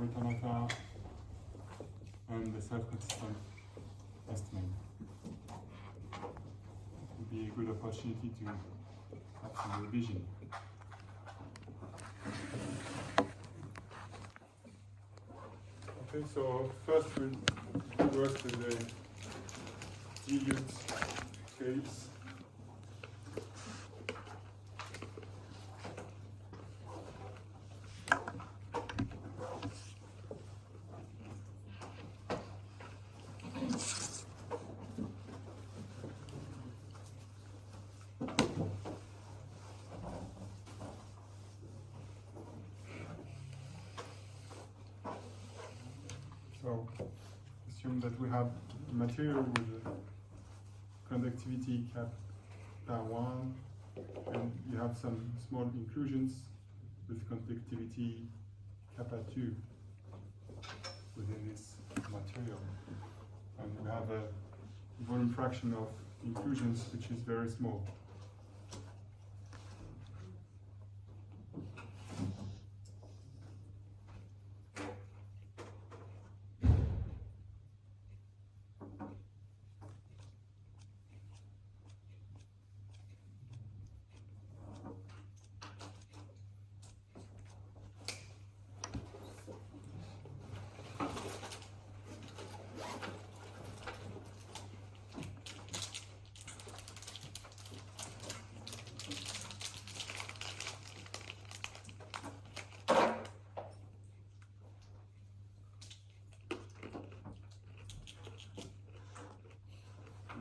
automata and the self-consistent estimate. It would be a good opportunity to have some revision. Okay, so first we'll work with the dilute case. So assume that we have material with conductivity kappa 1, and you have some small inclusions with conductivity kappa 2 within this material. And we have a volume fraction of inclusions which is very small.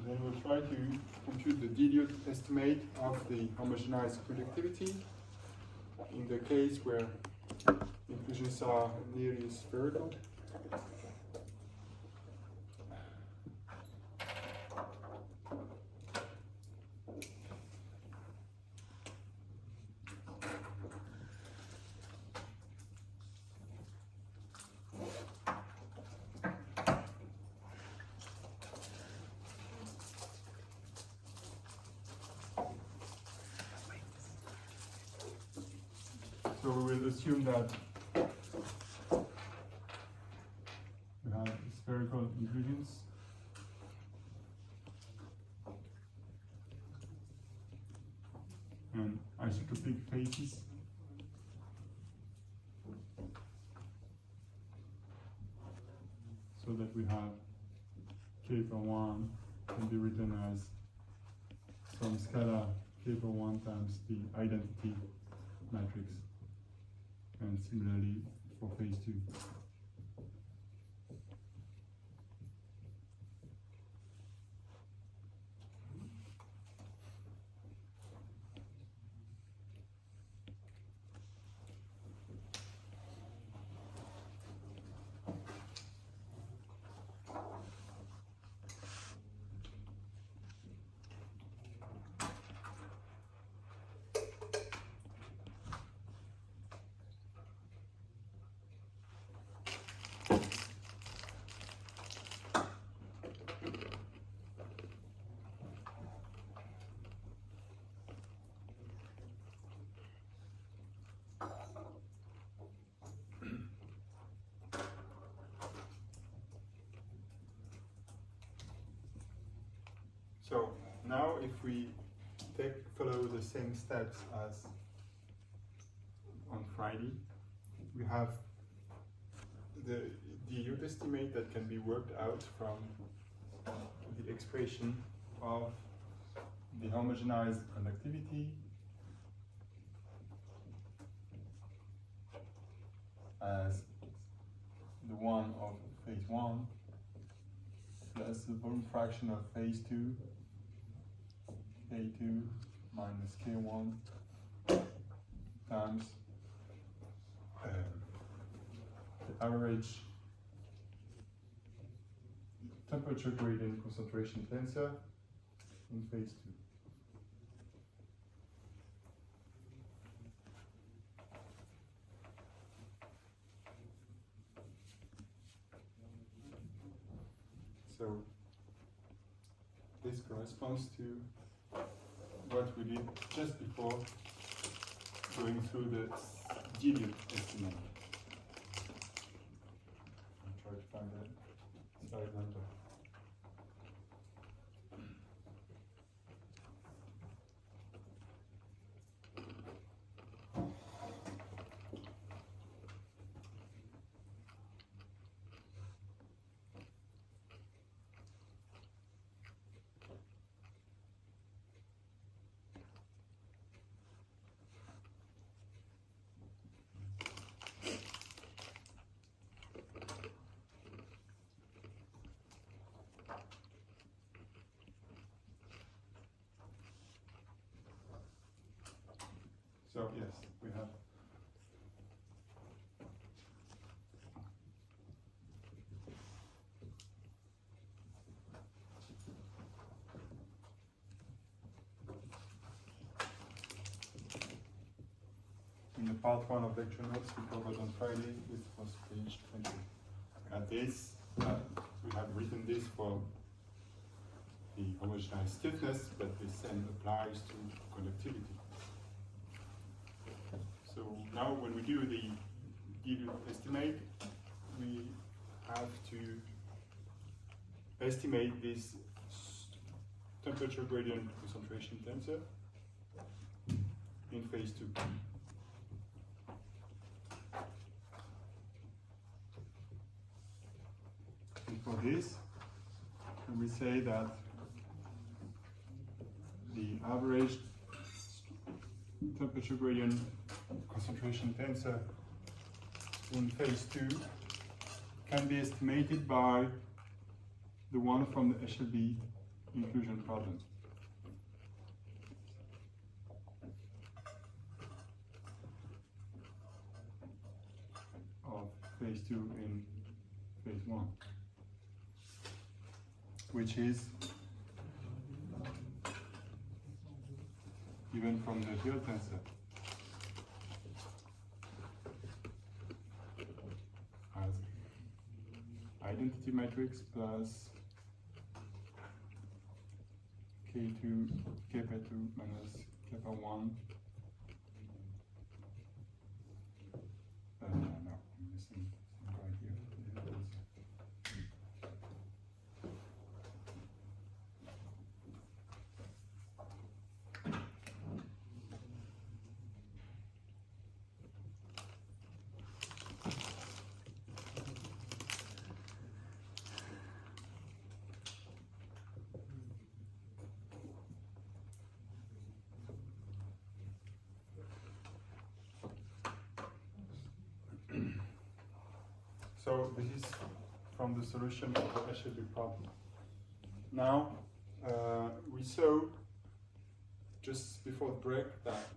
Then we'll try to compute the dilute estimate of the homogenized conductivity in the case where inclusions are nearly spherical. So we will assume that we have spherical inclusions and isotropic phases. So that we have k per 1 can be written as some scalar k per 1 times the identity matrix. And similarly for phase 2. So now if we follow the same steps as on Friday, we have the dilute estimate that can be worked out from the expression of the homogenized conductivity as the one of phase 1 plus the volume fraction of phase 2, K2 minus K1 times the average temperature gradient concentration tensor in phase 2. So this corresponds to what we did just before going through the dilute estimate. part 1 of lecture notes we covered on Friday. This was page 20. At this, we have written this for the homogeneous stiffness, but the same applies to conductivity. So now when we do the dilute estimate, we have to estimate this temperature gradient concentration tensor in phase 2. And for this, we say that the average temperature gradient concentration tensor in phase 2 can be estimated by the one from the Eshelby inclusion problem. Of phase 2 in phase 1, which is given from the Hill tensor as identity matrix plus K2, Kp2 minus Kp1. No, I'm missing some guy here. So this is from the solution of the Eshelby problem. Now, we saw just before the break that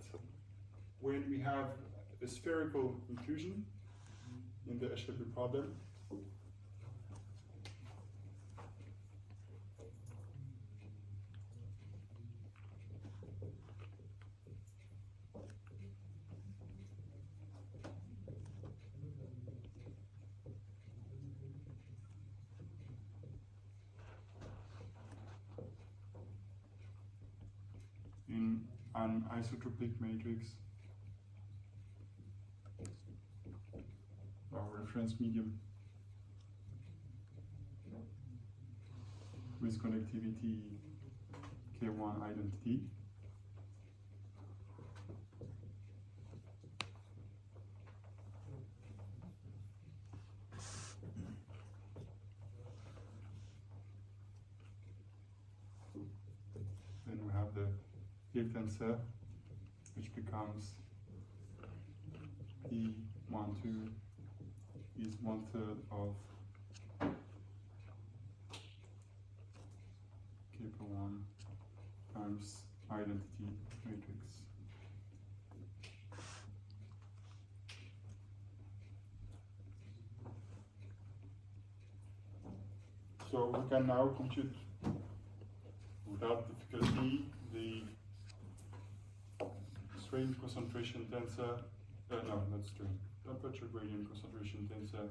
when we have a spherical inclusion in the Eshelby problem, in an isotropic matrix, our reference medium with connectivity K1 identity, then we have the Hill tensor, which becomes P12 is 1/3 of Kp1 times identity matrix. So we can now compute without difficulty the strain concentration tensor, no, not strain, temperature gradient concentration tensor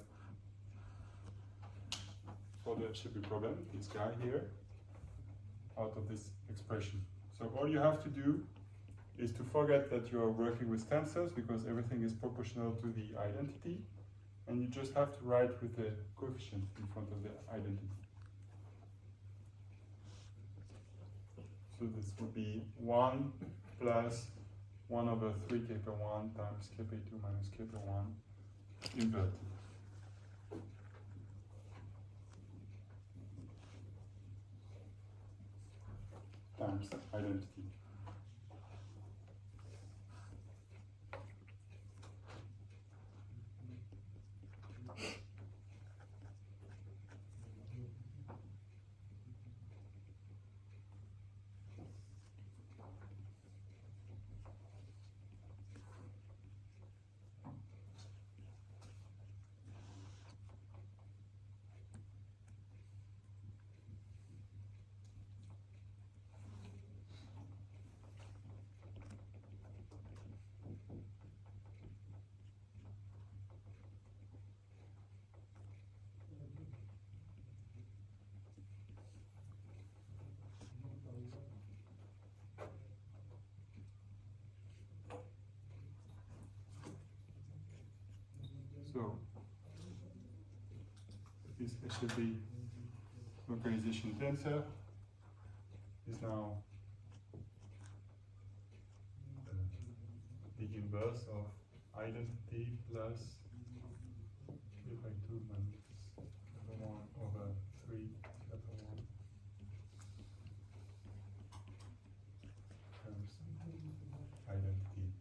for the Eshelby problem, this guy here, out of this expression. So all you have to do is to forget that you are working with tensors because everything is proportional to the identity, and you just have to write with the coefficient in front of the identity. So this would be 1 plus 1/3 Kp1 times Kp2 minus Kp1 inverted. Times identity. So this HLB localization tensor is now the inverse of identity plus K by 2 minus kappa 1 over 3 kappa 1 times identity.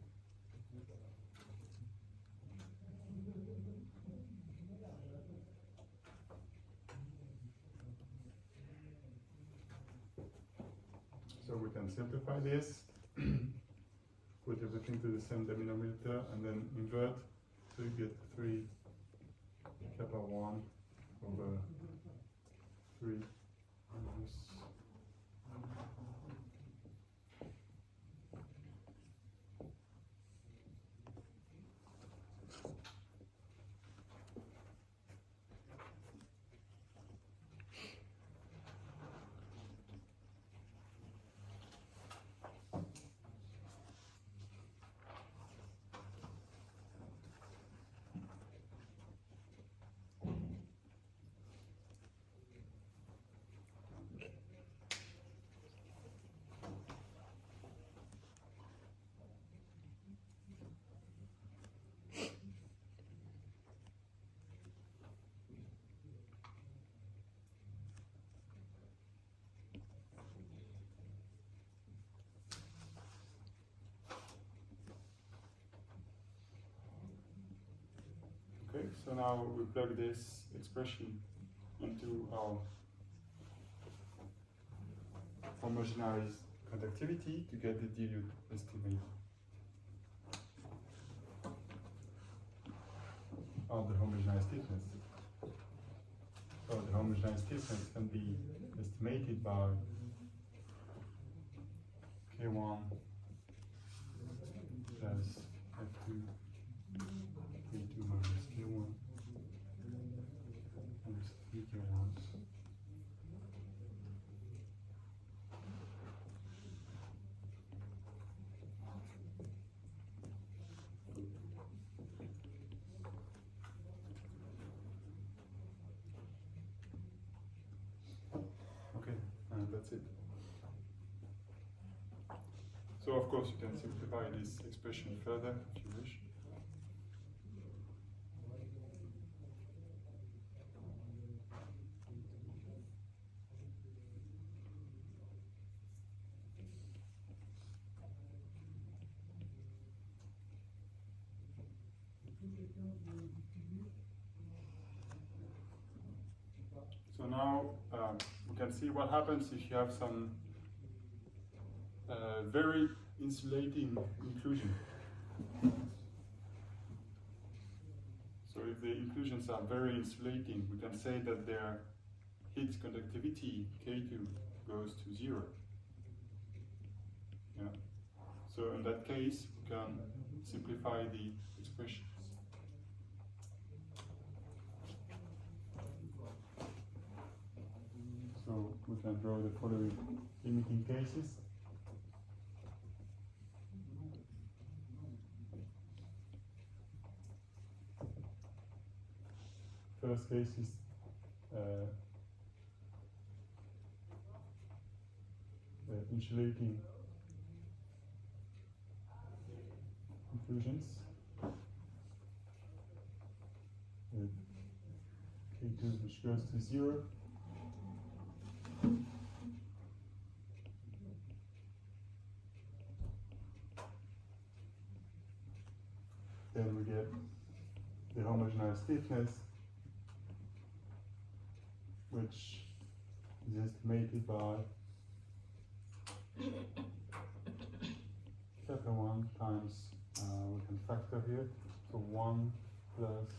So we can simplify this, put everything to the same denominator, and then invert, so you get 3 kappa 1 over 3 minus Okay, so now we plug this expression into our homogenized conductivity to get the dilute estimate of the homogenized stiffness. So the homogenized stiffness can be estimated by K1 plus F2 K2 minus K1 times 3 K1s. Okay, and that's it. So of course you can simplify this expression further if you wish. So now we can see what happens if you have some very insulating inclusion. So if the inclusions are very insulating, we can say that their Higgs conductivity K2 goes to 0. Yeah. So in that case, we can simplify the expressions. So we can draw the following limiting cases. First case is insulating inclusions with K2 which goes to 0. Then we get the homogenized stiffness, which is estimated by kappa 1 times, we can factor here, so 1 plus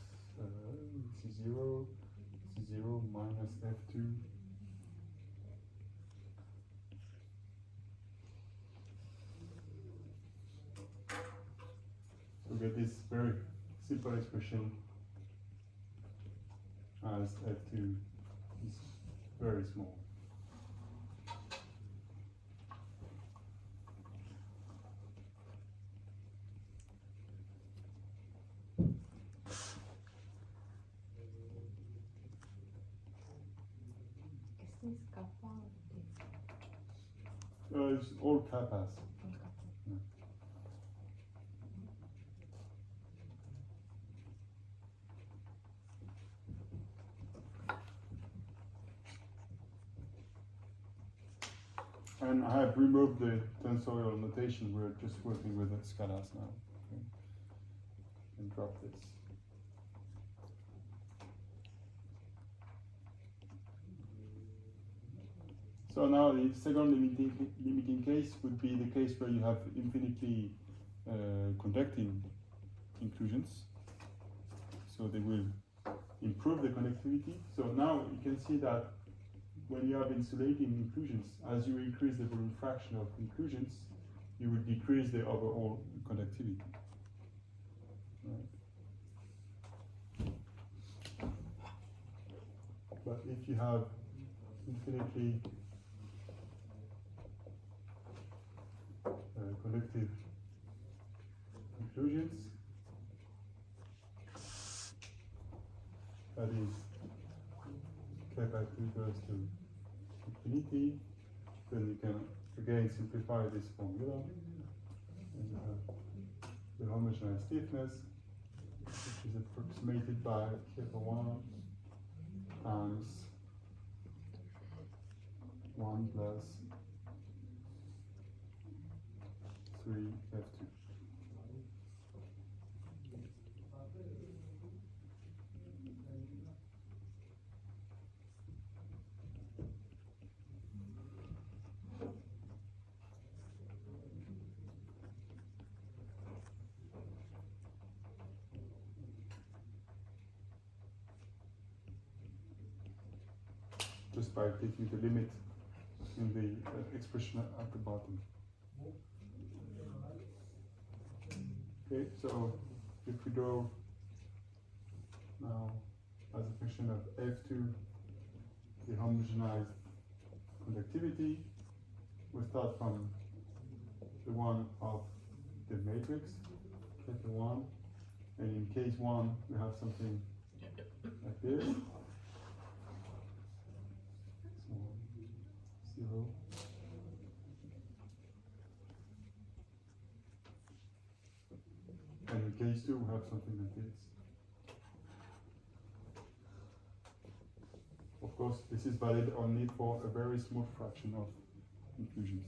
C0 minus F2 . So we get this very simple expression as F2 is very small. is kappa or T? It's all kappas. All kappa. Yeah. And I have removed the tensorial notation. We're just working with the scalars now. Okay. And drop this. So now the second limiting case would be the case where you have infinitely conducting inclusions. So they will improve the conductivity. So now you can see that when you have insulating inclusions, as you increase the volume fraction of inclusions, you will decrease the overall conductivity. Right. But if you have infinitely conductive inclusions, that is k by 2 goes to infinity, then you can again simplify this formula, and you have the homogeneous stiffness, which is approximated by k over 1 times 1 plus 3 F2. Just by taking the limit in the expression at the bottom. Okay, so if we go now as a function of F2, the homogenized conductivity, we start from the one of the matrix, K1, and in case 1 we have something like this. So 0. And in case 2 we have something like this. Of course, this is valid only for a very small fraction of inclusions.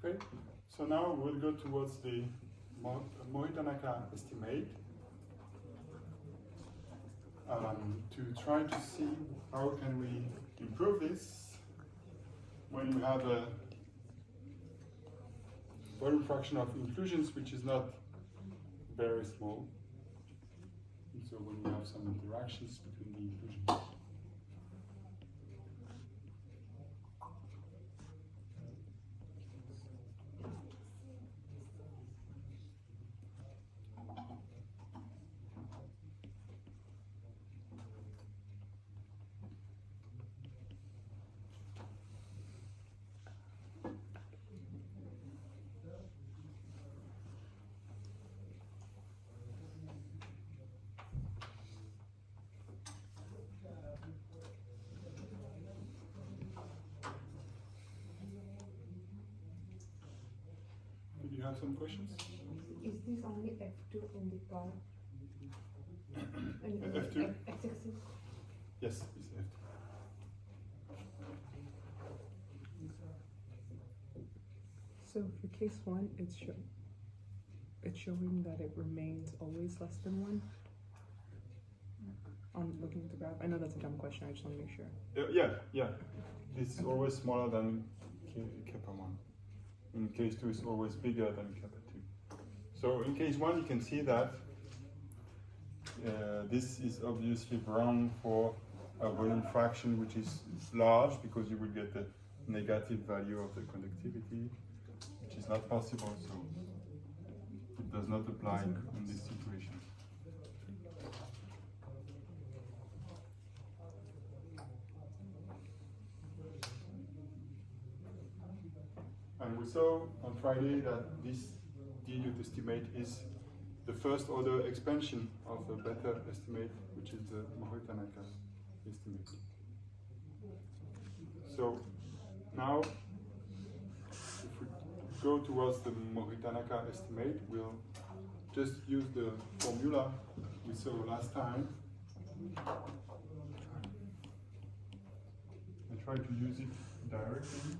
Okay, so now we'll go towards the Mori-Tanaka estimate to try to see how can we improve this when we have a volume fraction of inclusions which is not very small. And so when we have some interactions between the inclusions. Did you have some questions? Is this only F2 in the car? F2? X-axis? Yes, it's F2. So for case one, it's showing that it remains always less than 1 on looking at the graph. I know that's a dumb question, I just want to make sure. Yeah. This is always smaller than kappa 1. In case 2 is always bigger than kappa 2. So in case 1 you can see that this is obviously wrong for a volume fraction which is large, because you will get the negative value of the conductivity, which is not possible, so it does not apply in this situation. And we saw on Friday that this dilute estimate is the first order expansion of a better estimate, which is the Mori-Tanaka estimate. So now, if we go towards the Mori-Tanaka estimate, we'll just use the formula we saw last time and try to use it directly.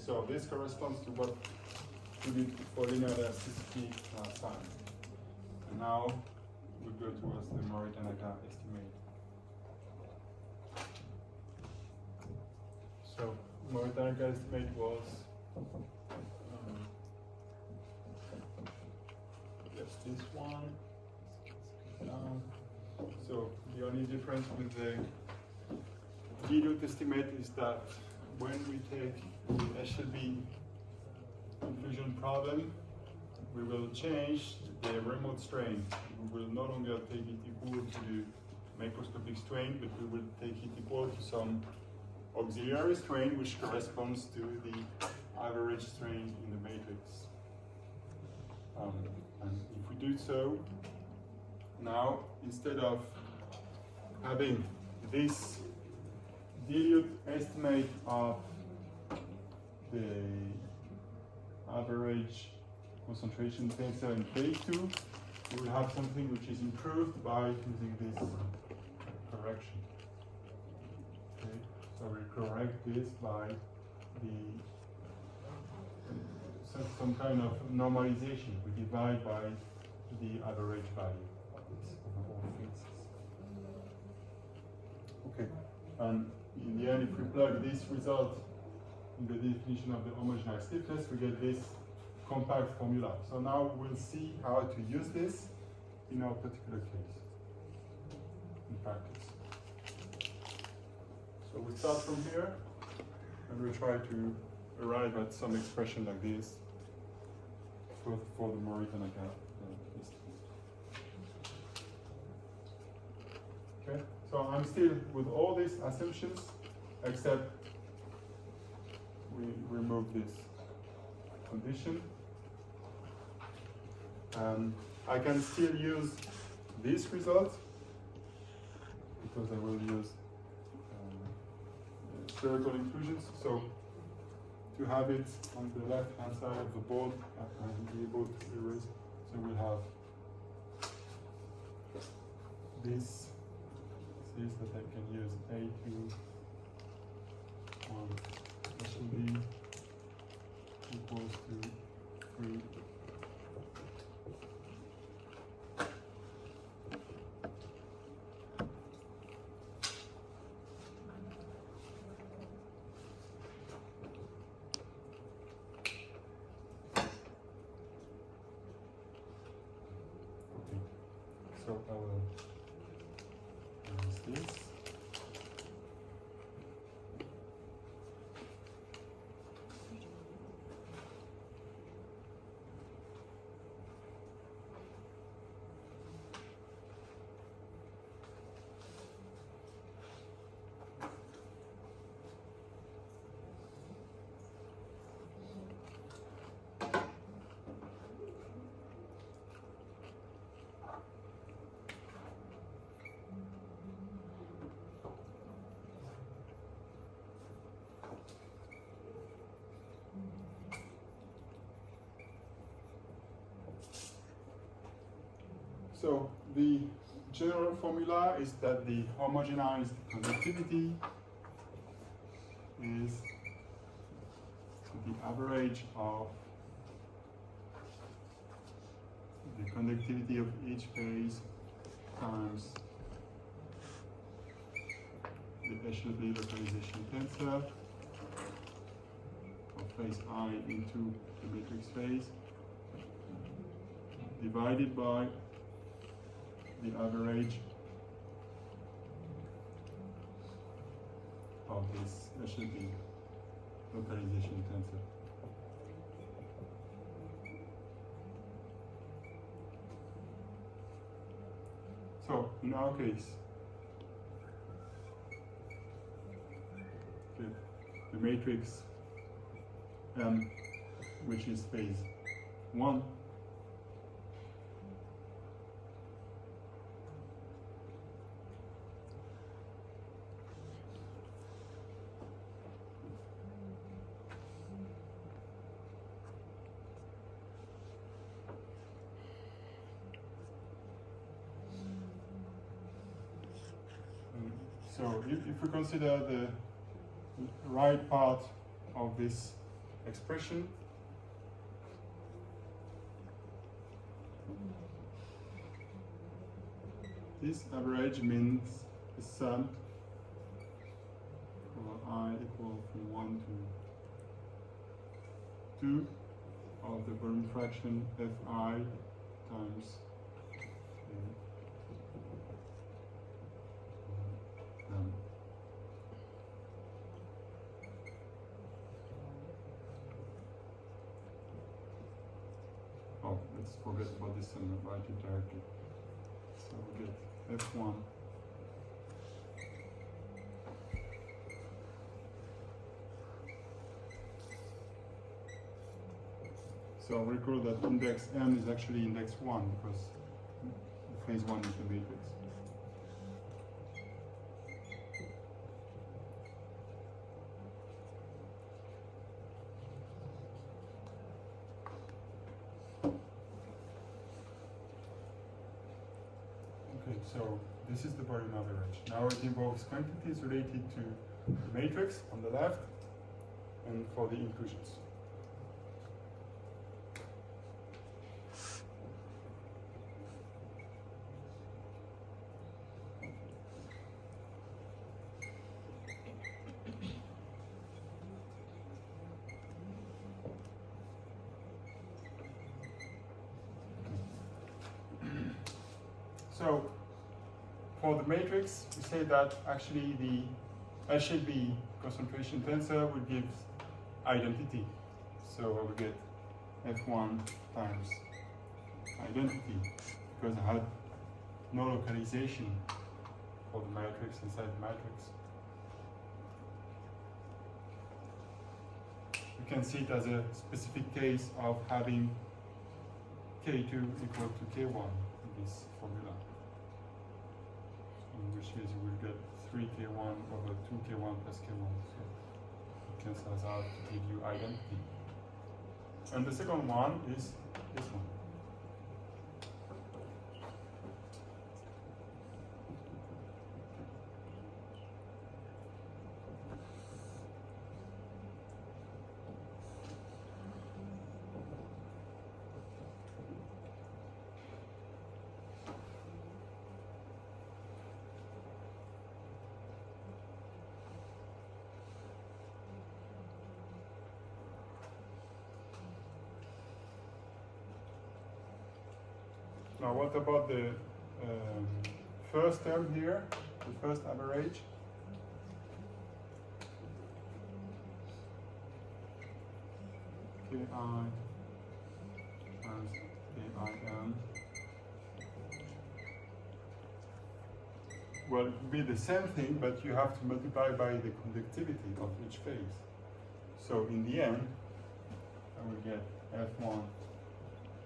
So this corresponds to what we did for linear elasticity last time. And now we go towards the Mori-Tanaka estimate. So Mori-Tanaka estimate was yes, this one. So the only difference with the dilute estimate is that when we take the SLB inclusion problem, we will change the remote strain. We will no longer take it equal to the macroscopic strain, but we will take it equal to some auxiliary strain which corresponds to the average strain in the matrix. And if we do so, now instead of having this dilute estimate of the average concentration tensor in phase 2, we will have something which is improved by using this correction. Okay, so we correct this by some kind of normalization. We divide by the average value of this over all phases. Okay, and in the end, if we plug this result in the definition of the homogeneous stiffness, we get this compact formula. So now we'll see how to use this in our particular case, in practice. So we start from here, and we try to arrive at some expression like this for the Mori-Tanaka estimate. Okay, so I'm still with all these assumptions, except we remove this condition. I can still use this result because I will use spherical inclusions. So to have it on the left hand side of the board, I will be able to erase. So we'll have this says that I can use A2 on SLB equals to 3. So I will use this. So the general formula is that the homogenized conductivity is the average of the conductivity of each phase times the Eshelby localization tensor of phase I into the matrix phase divided by the average of this Eshelby localization tensor. So in our case, the matrix M, which is phase 1, so if we consider the right part of this expression, this average means the sum for I equal from 1 to 2 of the volume fraction Fi times oh, let's forget about this and write it directly. So we get F1 so recall that index M is actually index 1 because phase 1 is the matrix. Okay, so this is the volume average. Now it involves quantities related to the matrix on the left and for the inclusions. So for the matrix, we say that actually the Eshelby concentration tensor will give identity. So I will get F1 times identity because I had no localization for the matrix inside the matrix. You can see it as a specific case of having K2 equal to K1 in this formula. In which case you will get 3K1 over 2K1 plus K1. So it cancels out to give you identity. And the second one is this one. Now, what about the first term here, the first average. Ki times aim. Well, it will be the same thing, but you have to multiply by the conductivity of each phase. So in the end, I will get F1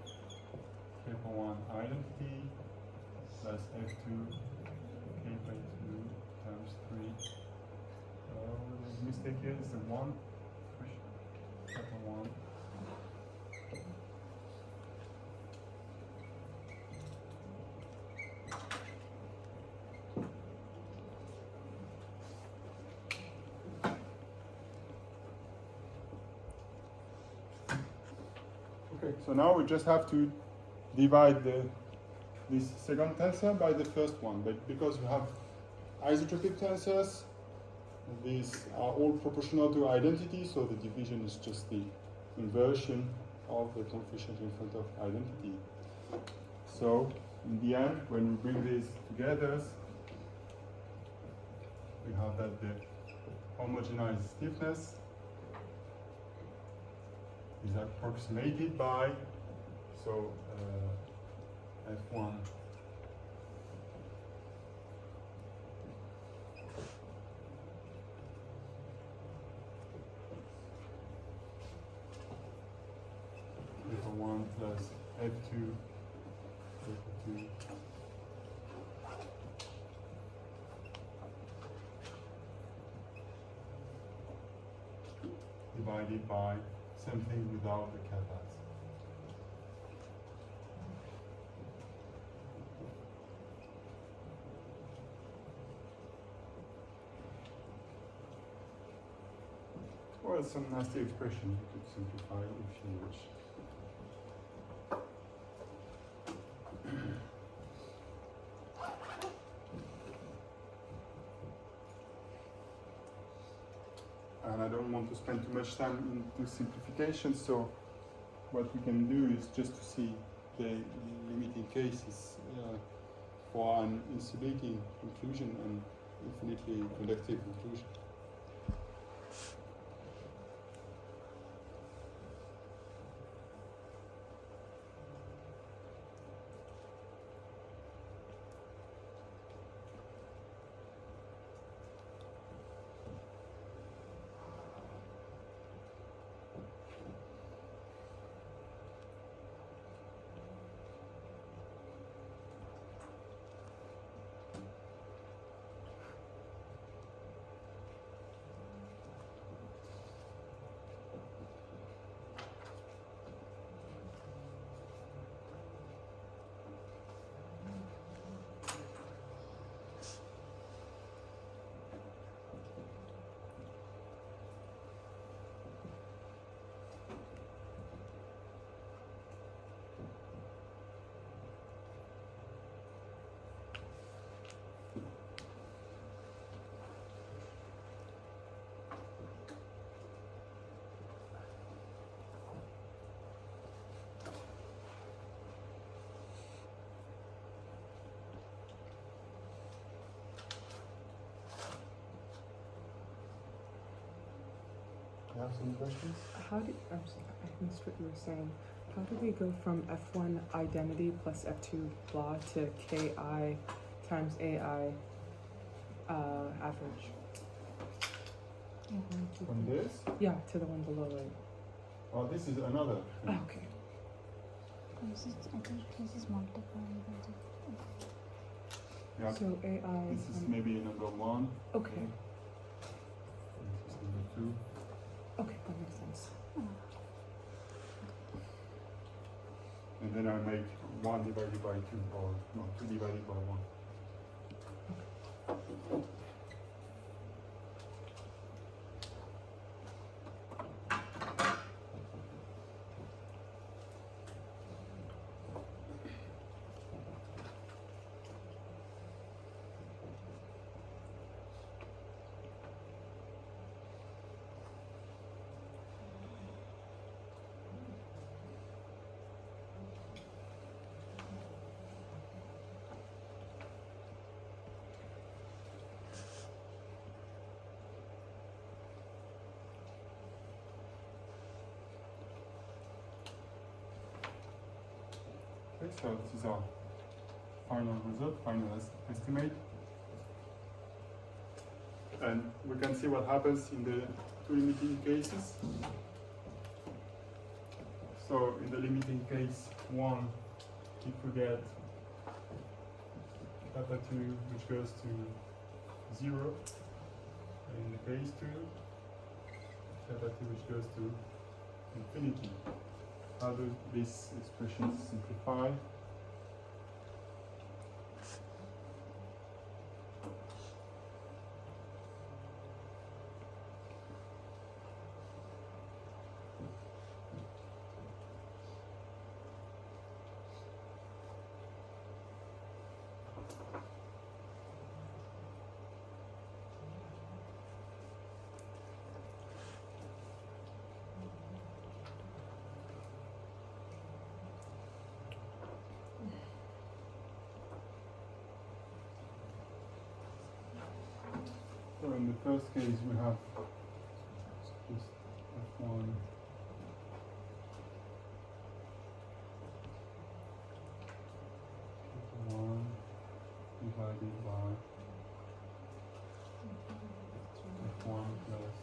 K per 1 identity plus F2 K by 2 times 3. The mistake here is the 1. K per 1. Okay, so now we just have to divide this second tensor by the first one, but because we have isotropic tensors, these are all proportional to identity, so the division is just the inversion of the coefficient in front of identity. So in the end, when we bring these together, we have that the homogenized stiffness is approximated by, so F1 F1 plus F2 divided by something without the kappas. Well, some nasty expression you could simplify if you wish. And I don't want to spend too much time into simplification, so what we can do is just to see the limiting cases for an insulating inclusion and infinitely conductive inclusion. You have some questions? I missed what you were saying. How do we go from F1 identity plus F2 blah to KI times AI average? From this? Yeah, to the one below it. Oh, this is another. Oh, okay. This is, I think this is multiplying by the. Yeah. So AI. This is maybe number 1. Okay. This is number 2. Okay, that makes sense. And then I make 1 divided by 2, or no, 2 divided by 1. Okay, so this is our final result, estimate. And we can see what happens in the two limiting cases. So in the limiting case 1, if we get kappa 2 which goes to 0, and in the case 2, kappa 2 which goes to infinity. How do these expressions simplify? So in the first case we have just f1 1 divided by f1 plus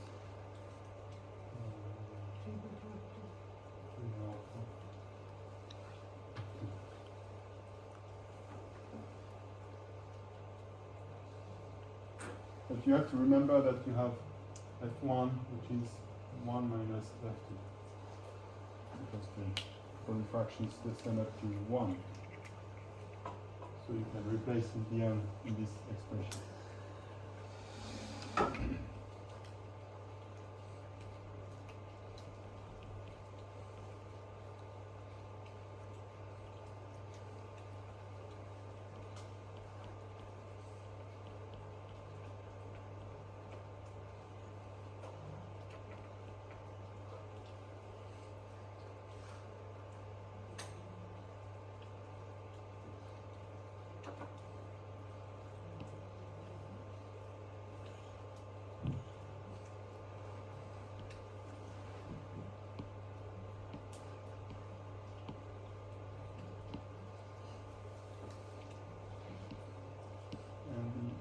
3 alpha. But you have to remember that you have f1 which is 1 minus f2 because the refractions sum up to 1. So you can replace in the end in this expression.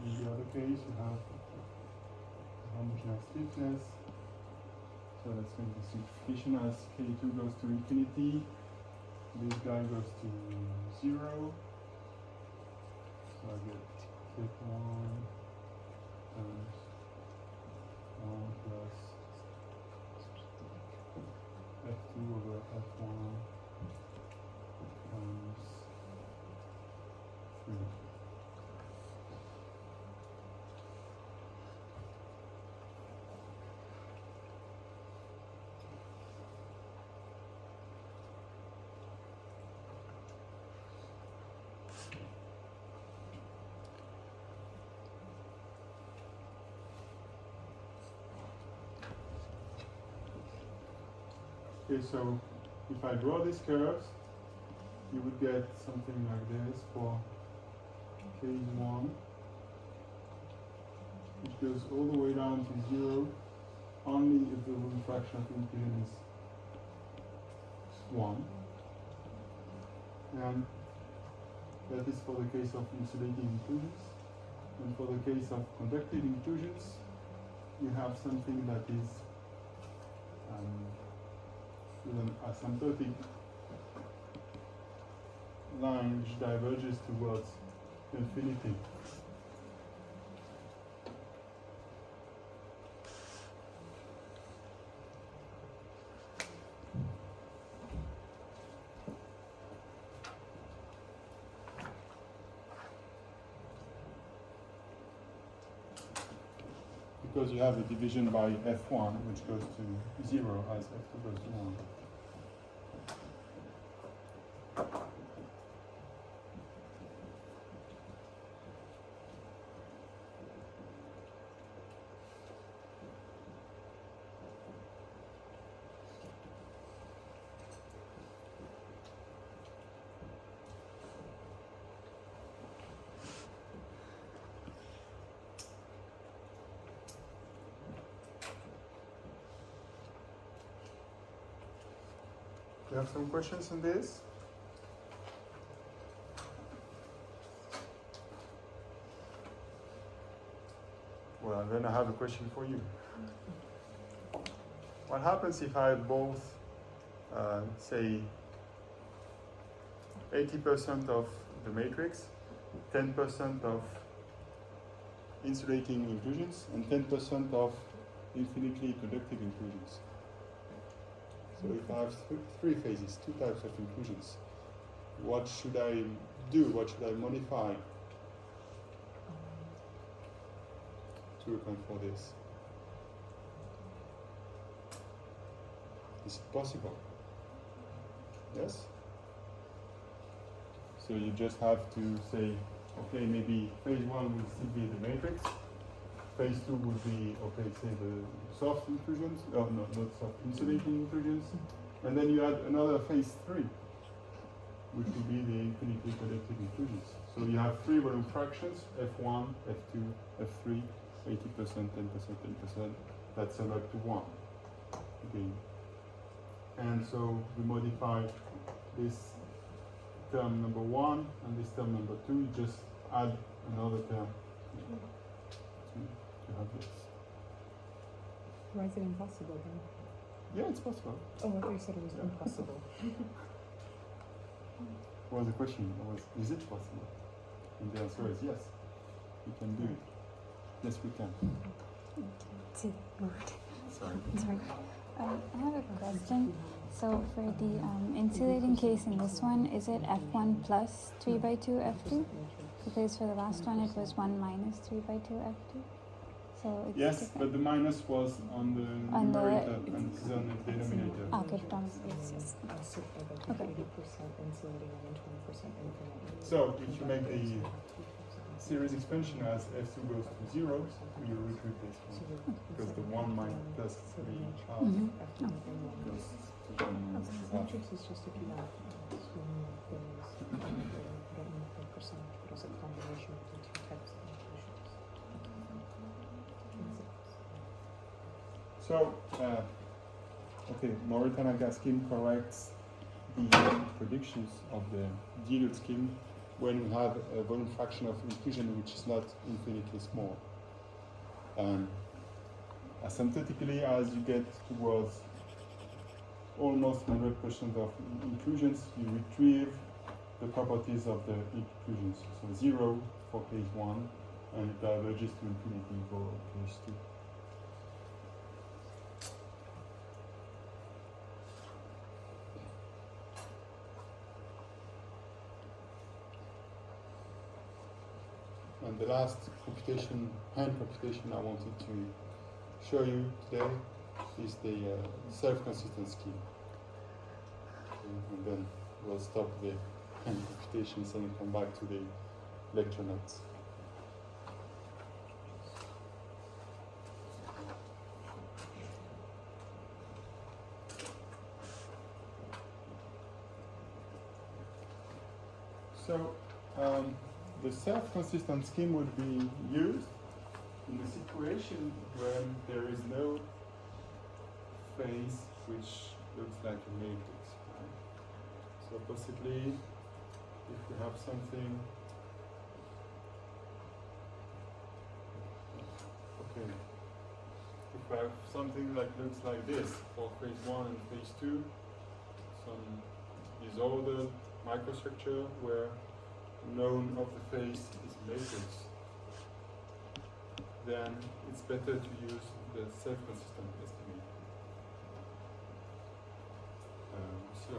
In the other case, you have homogeneous stiffness. So let's make the simplification as K2 goes to infinity. This guy goes to 0. So I get K1 times 1 plus F2 over F1 times 3. Okay, so if I draw these curves, you would get something like this for case 1, which goes all the way down to 0, only if the refraction of inclusion is 1. And that is for the case of insulating inclusions. And for the case of conductive inclusions, you have something that is with an asymptotic line which diverges towards infinity. Because you have a division by f1 which goes to 0 as f2 goes to 1. You have some questions on this? Well, then I have a question for you. What happens if I have both, say, 80% of the matrix, 10% of insulating inclusions, and 10% of infinitely conductive inclusions? So if I have three phases, two types of inclusions, what should I do? What should I modify to account for this? Is it possible? Yes? So you just have to say, okay, maybe phase one will still be the matrix, phase two would be, okay, say the soft inclusions, no, not soft, insulating inclusions, and then you add another phase three, which would be the infinitely conductive inclusions. So you have three volume fractions, F1, F2, F3, 80%, 10%, 10%, that sum up to 1 again. And so we modify this term number 1 and this term number 2, you just add another term to have this. Why is it impossible then? Yeah, it's possible. Oh, I thought you said it was impossible. What was the question? Is it possible? And the answer is yes, we can do it. Yes, we can. It's a word. Sorry. Sorry. I have a question. So for the insulating case in this one, is it F1 plus 3 by 2 F2? Because for the last one it was 1 minus 3 by 2 F2. So it's Yes, different. but the minus was on the On the- numerator and this is on the denominator. Okay, yes, yes. Okay. 80% insulating and then 20% infinite. So if you make the series expansion as F2 goes to 0, you retrieve this one. Because the 1 minus plus 3 half Mhm. goes to 1 minus half. Matrix is just if you have so many things, you don't need the percent, but also a combination of the two types of inclusions. So, okay, Mauritania scheme corrects the predictions of the dilute scheme when we have a volume fraction of inclusion which is not infinitely small. Asymptotically, as you get towards almost 100% of inclusions, you retrieve the properties of the inclusions. So 0 for phase 1 and it diverges to infinity for phase 2. And the last hand computation I wanted to show you today is the self-consistent scheme. And then we'll stop the hand computations and come back to the lecture notes. So, the self-consistent scheme would be used in a situation when there is no phase which looks like a matrix. Right? So possibly, if we have something, okay, if I have something that looks like this for phase 1 and phase 2, some disordered microstructure where known of the phase is matrix, then it's better to use the self-consistent estimate. So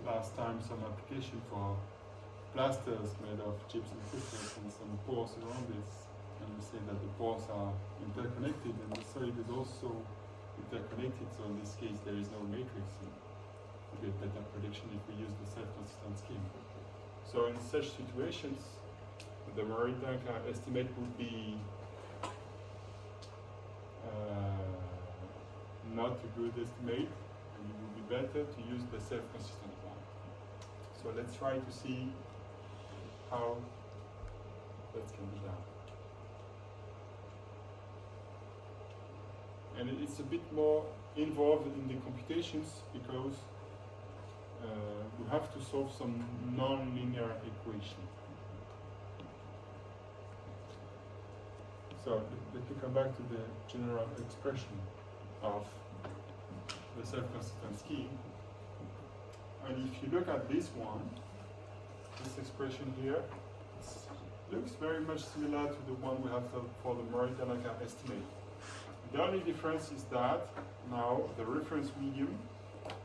last time some application for plasters made of gypsum crystals and some pores around this, and we say that the pores are interconnected and the solid is also interconnected, so in this case there is no matrix. We get better prediction if we use the self-consistent scheme. So in such situations, the Mauritania estimate would be not a good estimate, and it would be better to use the self-consistent one. So let's try to see how that can be done. And it's a bit more involved in the computations because we have to solve some non-linear equation. So let me come back to the general expression of the self-consistent scheme. And if you look at this one, this expression here, it looks very much similar to the one we have for the Murray-Tanaka estimate. The only difference is that now the reference medium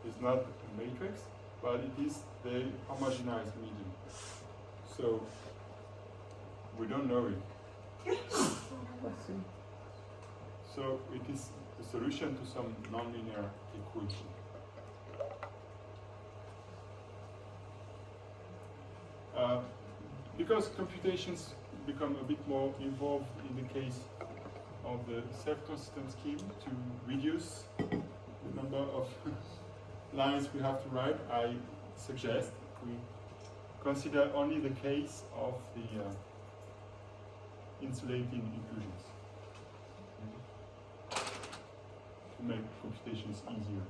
is not a matrix, but it is the homogenized medium. So we don't know it. So it is the solution to some nonlinear equation. Because computations become a bit more involved in the case of the self-consistent scheme to reduce the number of lines we have to write, I suggest we consider only the case of the insulating inclusions to make computations easier.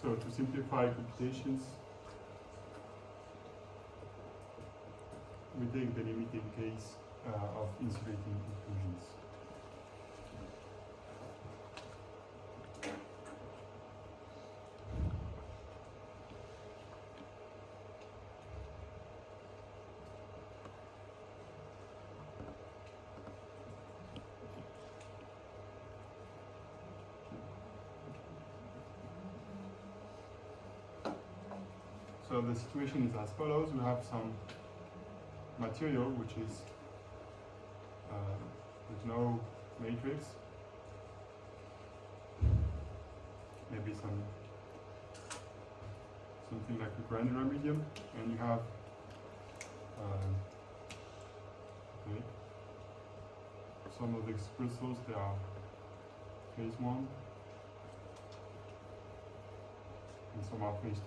So to simplify computations, we take the limiting case of insulating inclusions. So the situation is as follows. We have some material which is with no matrix, maybe something like a granular medium, and you have okay, some of these crystals, they are phase 1 and some are phase 2.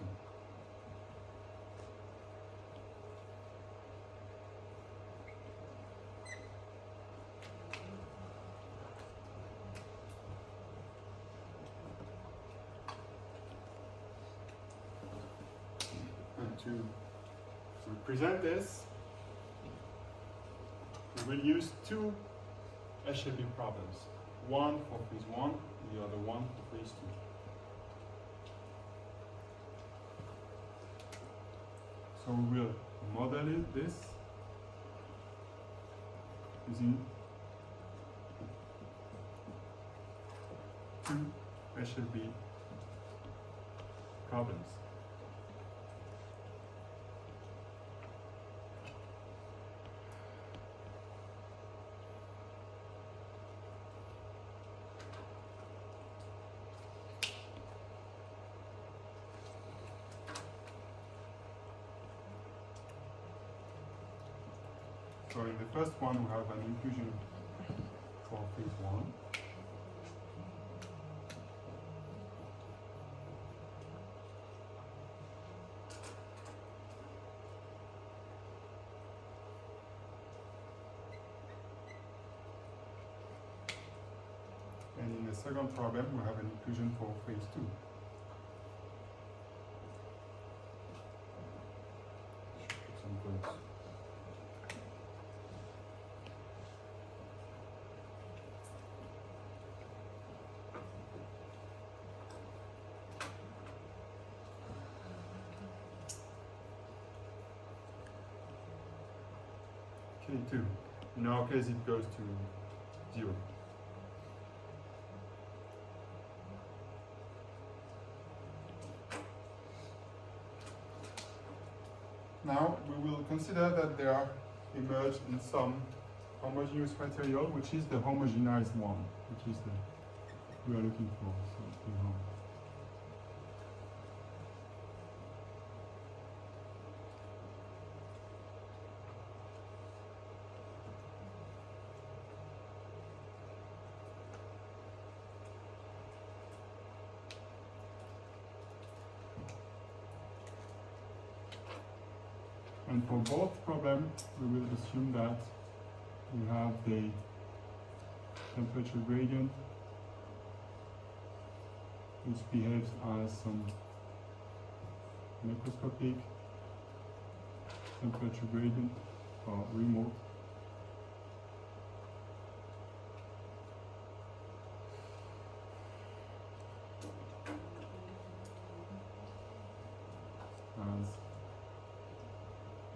To represent this, we will use two HLB problems. One for phase 1, the other one for phase 2. So we will model this using two HLB problems. So in the first one, we have an inclusion for phase 1. And in the second problem, we have an inclusion for phase 2. Some codes. K2. In our case, it goes to 0. Now we will consider that they are emerged in some homogeneous material, which is the homogenized one, which is the we are looking for. So, And for both problems, we will assume that we have the temperature gradient which behaves as some microscopic temperature gradient or remote. As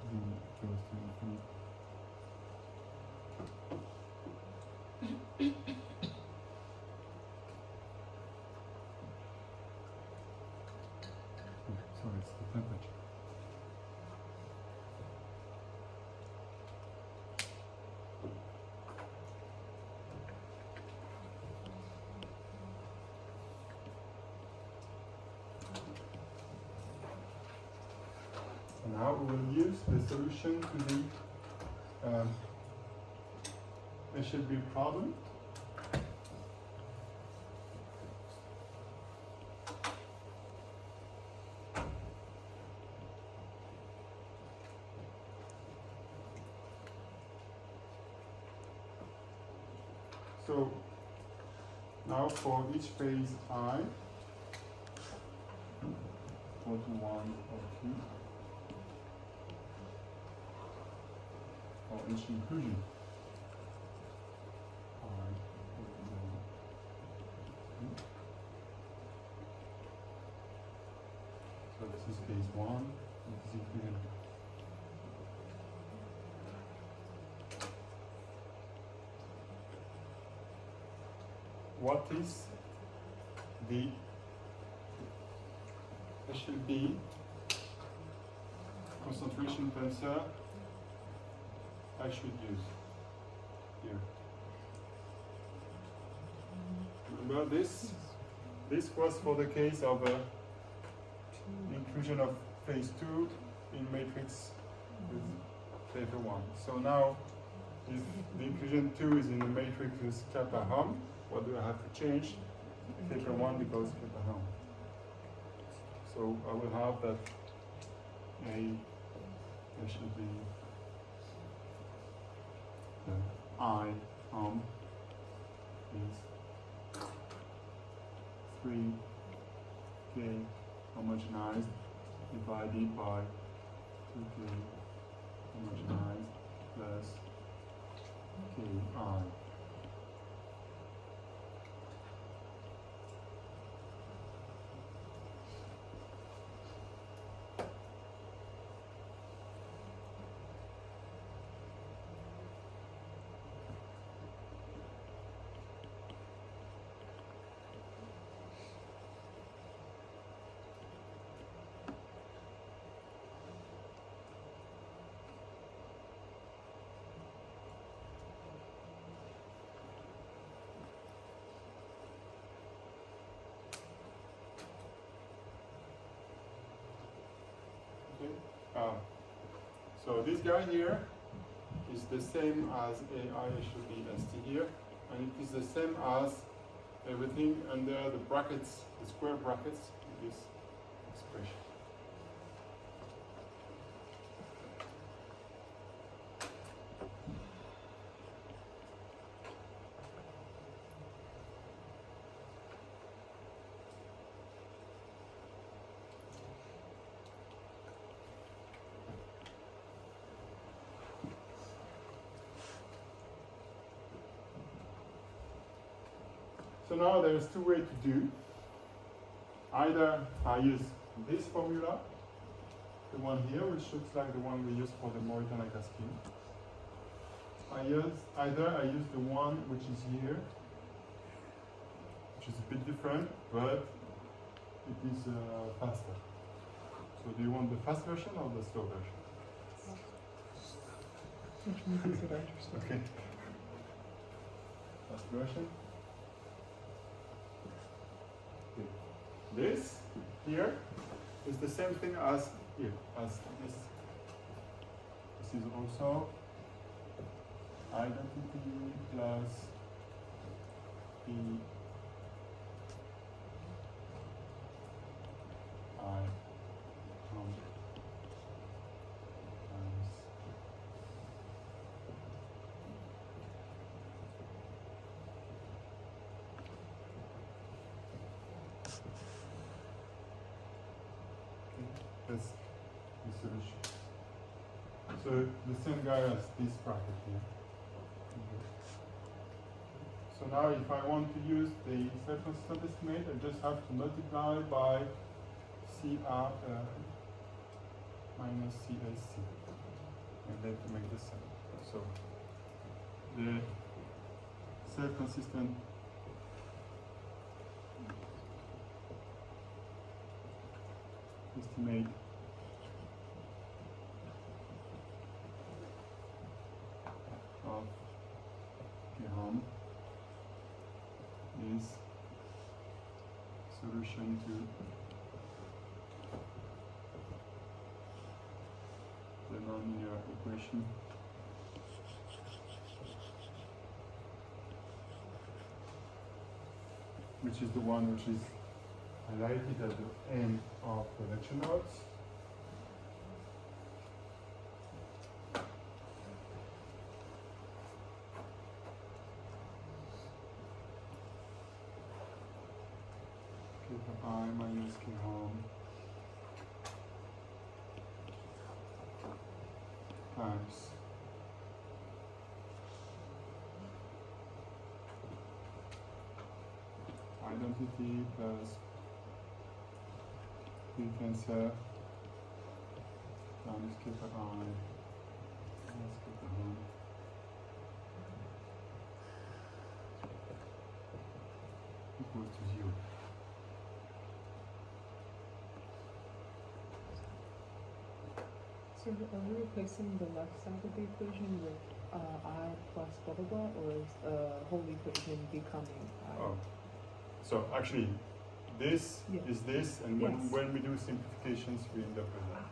z goes to infinity. Sorry, it's the temperature. So now we will use the solution to the HLB problem. So now for each phase I, go to 1 or 2, for each inclusion, I go to 1, 2. So this is phase 1, this is inclusion. What is the HLB concentration tensor I should use here? Remember this? This was for the case of inclusion of phase 2 in matrix with paper 1. So now, if the inclusion 2 is in the matrix with kappa hum, what do I have to change? Paper 1 because kappa hum. So I will have that there should be the I hum is 3k homogenized divided by 2k homogenized plus ki. So this guy here is the same as AI should be ST here, and it is the same as everything under the brackets, the square brackets in this expression. So now there's two ways to do. Either I use this formula, the one here, which looks like the one we use for the Morita-Naka scheme. Either I use the one which is here, which is a bit different, but it is faster. So do you want the fast version or the slow version? Which one is it interesting? Okay. Fast version. Okay. This here is the same thing as here, as this. This is also identity plus P I That's the solution. So the same guy as this bracket here. Okay. So now if I want to use the self-consistent estimate, I just have to multiply by CR minus CAC. And then to make the sum. So the self-consistent estimate of K-hom is solution to the nonlinear equation which is the one which is highlighted at the end of the lecture notes. K for I minus K home times identity plus P tensor times K for I minus K for home equals to 0. So are we replacing the left side of the equation with I plus blah blah blah, or is the whole equation becoming I? Oh, so actually, this Yeah. is this, and Yes. when we do simplifications, we end up with that.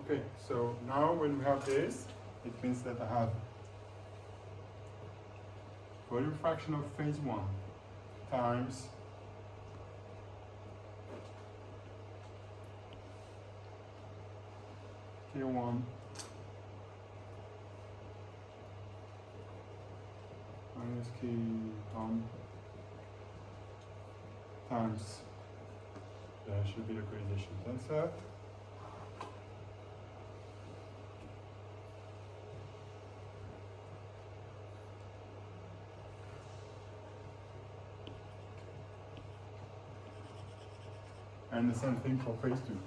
Okay, so now when we have this, it means that I have volume fraction of phase 1 times K1 minus K1 times, there should be the coordination tensor. And the same thing for phase 2.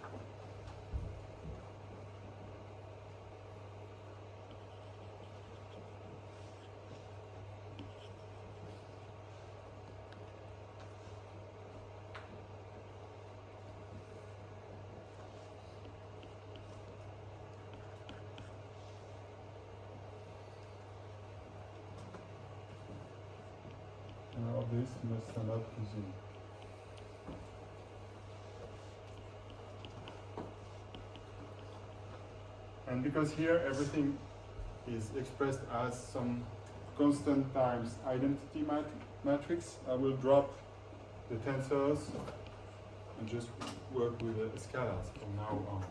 And all this must sum up to 0. And because here everything is expressed as some constant times identity matrix, I will drop the tensors and just work with the scalars from now on.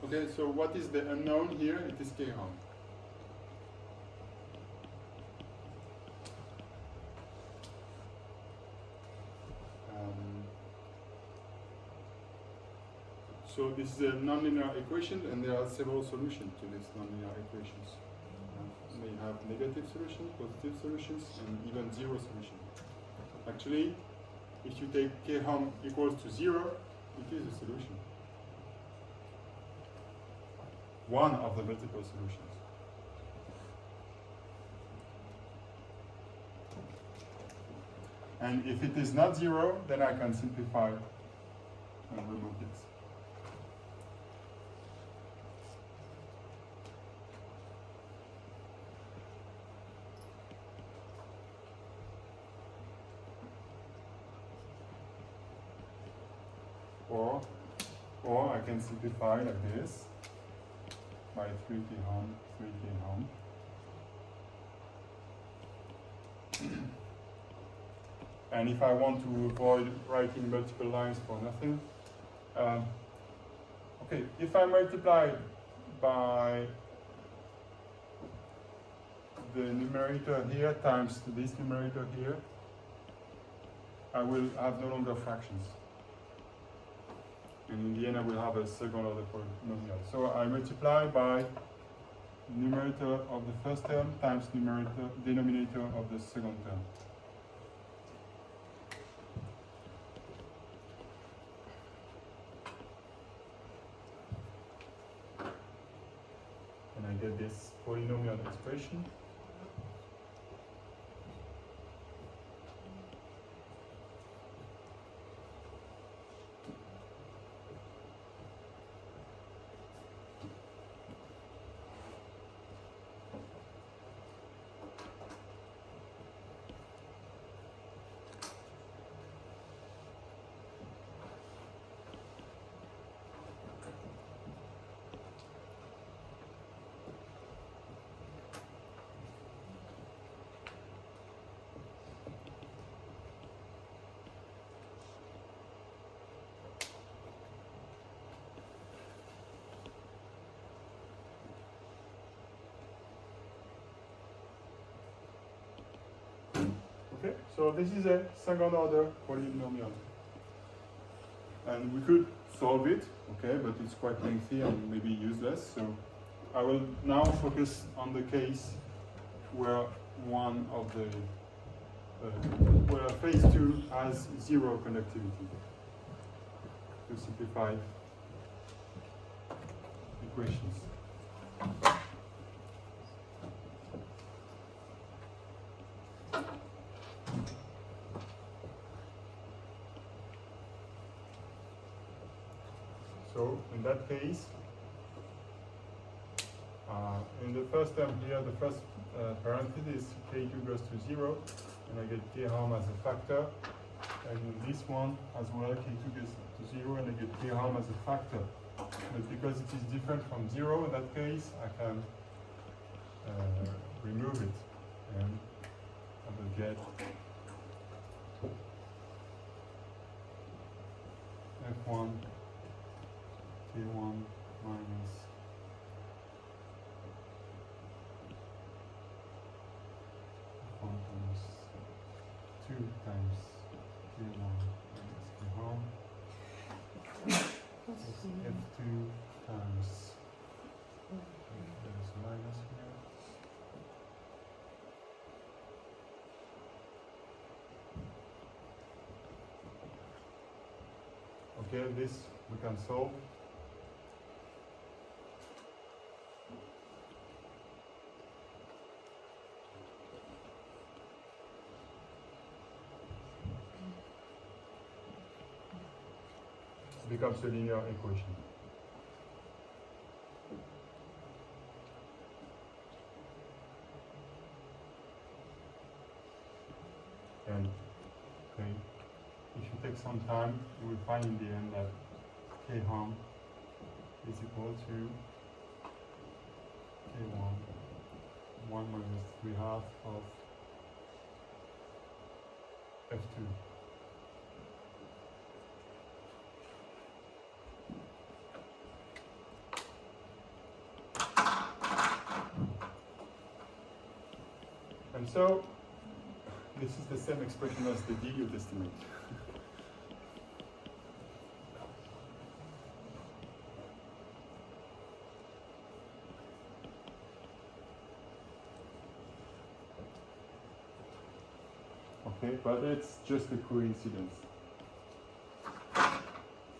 Okay, so what is the unknown here? It is K-hom. So this is a nonlinear equation, and there are several solutions to these nonlinear equations. They have negative solutions, positive solutions, and even zero solution. Actually, if you take K-hom equals to 0, it is a solution. One of the multiple solutions. And if it is not 0, then I can simplify and remove this. or I can simplify like this by 3k home, 3k home. And if I want to avoid writing multiple lines for nothing, okay, if I multiply by the numerator here times this numerator here, I will have no longer fractions. And in the end, I will have a second order polynomial. So I multiply by numerator of the first term times denominator of the second term. And I get this polynomial expression. Okay, so this is a second order polynomial. And we could solve it, okay, but it's quite lengthy and maybe useless. So I will now focus on the case where one of the, where phase 2 has zero conductivity. To simplify equations. So in that case, in the first term here, the first parenthesis, k2 goes to 0, and I get k harm as a factor. And in this one as well, k2 goes to 0, and I get k harm as a factor. But because it is different from 0, in that case, I can remove it, and I will get f1 k1 minus f1 times 2 times k1 minus k harm plus f2 times there's a minus here. Okay, this we can solve. Becomes a linear equation. And okay, if you take some time, you will find in the end that k harm is equal to k1 1 minus 3/2 of f2. And so, this is the same expression as the dilute estimate. Okay, but it's just a coincidence.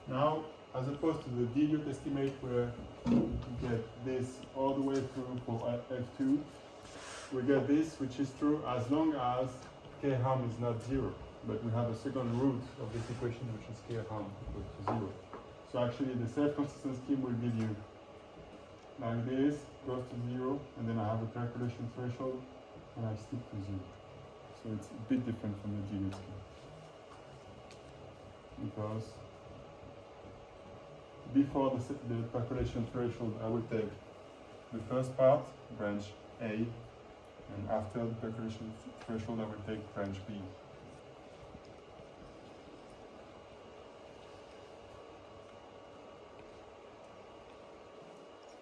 Now, as opposed to the dilute estimate where you get this all the way through for f2, we get this, which is true as long as k harm is not 0. But we have a second root of this equation, which is k harm equal to 0. So actually, the self-consistent scheme will give you like this, goes to 0, and then I have a calculation threshold, and I stick to 0. So it's a bit different from the dilute scheme. Because before the percolation threshold, I will take the first part, branch A, and after the percolation threshold, I will take branch B.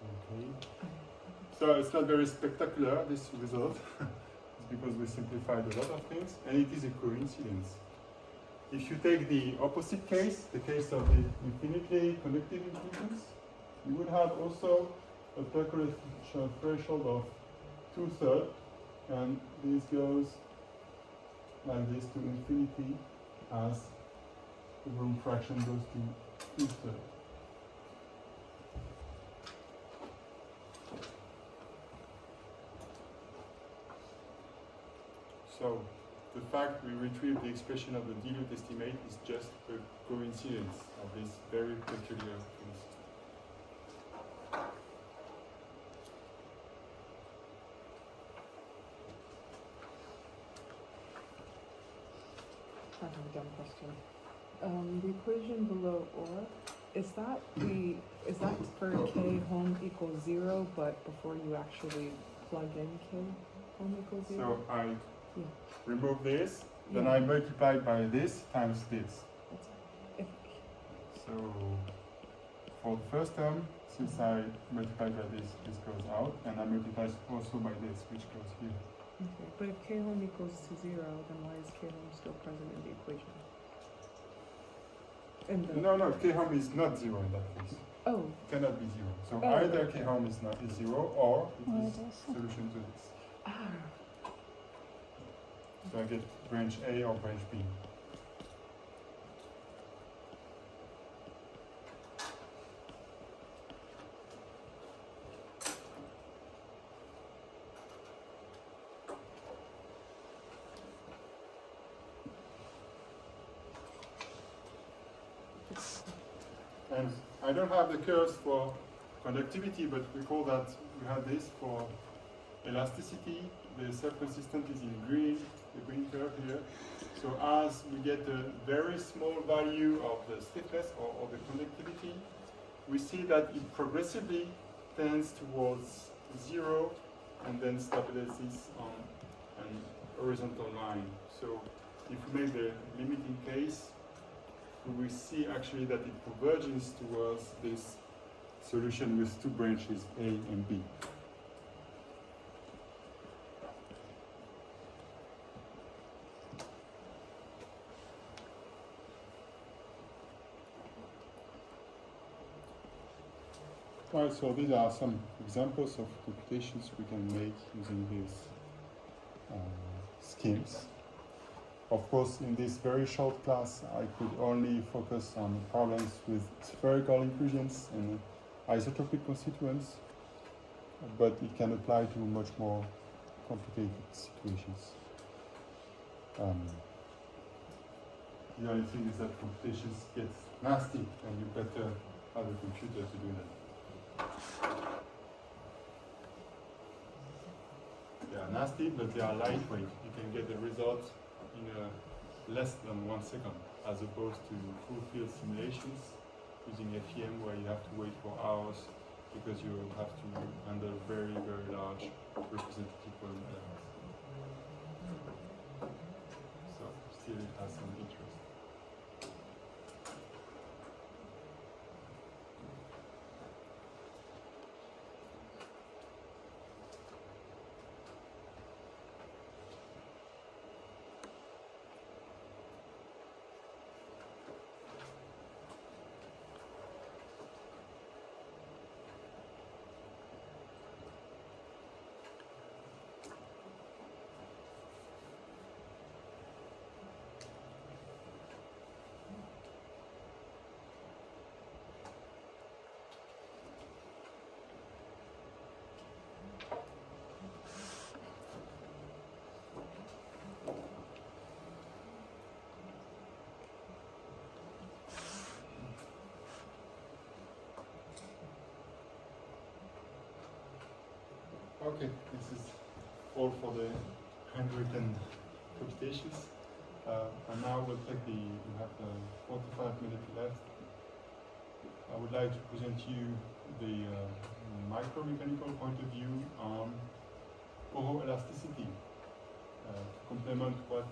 Okay. So it's not very spectacular, this result. It's because we simplified a lot of things, and it is a coincidence. If you take the opposite case, the case of the infinitely conductive inclusions, you would have also a percolation threshold of 2/3, and this goes like this to infinity as the room fraction goes to 2/3. So the fact we retrieve the expression of the dilute estimate is just a coincidence of this very peculiar case. I have a dumb question. The equation below or, is that for k home equals 0, but before you actually plug in k home equals 0? So I Yeah. remove this, then Yeah. I multiply by this times this. That's if, So for the first term, since I multiply by this, this goes out, and I multiply also by this, which goes here. okay. But if k home equals to 0, then why is k home still present in the equation? In the, No, k home is not 0 in that case. oh, It cannot be 0. So Oh, either okay. k home is not 0, or it Or is it is. solution to this. ah, So I get branch A or branch B. And I don't have the curves for conductivity, but recall that we had this for elasticity. The self-consistent is in green, the green curve here. So as we get a very small value of the stiffness or the conductivity, we see that it progressively tends towards 0 and then stabilizes on an horizontal line. So if we make the limiting case, we will see actually that it converges towards this solution with two branches, A and B. Right, so these are some examples of computations we can make using these schemes. Of course, in this very short class, I could only focus on problems with spherical inclusions and isotropic constituents, but it can apply to much more complicated situations. The only thing is that computations get nasty, and you better have a computer to do that. They are nasty, but they are lightweight. You can get the result in less than 1 second, as opposed to full field simulations using FEM, where you have to wait for hours because you have to handle very, very large representative volume elements. So still it has some interest. Okay, this is all for the handwritten computations. And now we'll take we have 45 minutes left. I would like to present you the micromechanical point of view on poroelasticity. To complement what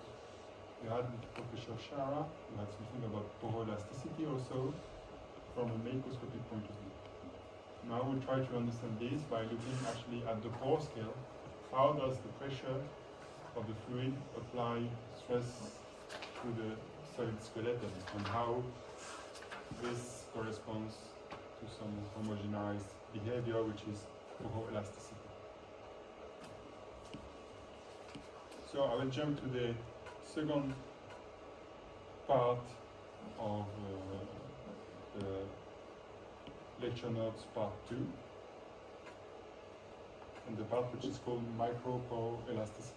you had with Professor Shara, you had something about poroelasticity also from a macroscopic point of view. Now we'll try to understand this by looking actually at the pore scale. How does the pressure of the fluid apply stress to the solid skeleton, and how this corresponds to some homogenized behavior, which is poroelasticity. So I will jump to the second part of the lecture notes, part 2, and the part which is called microporoelasticity.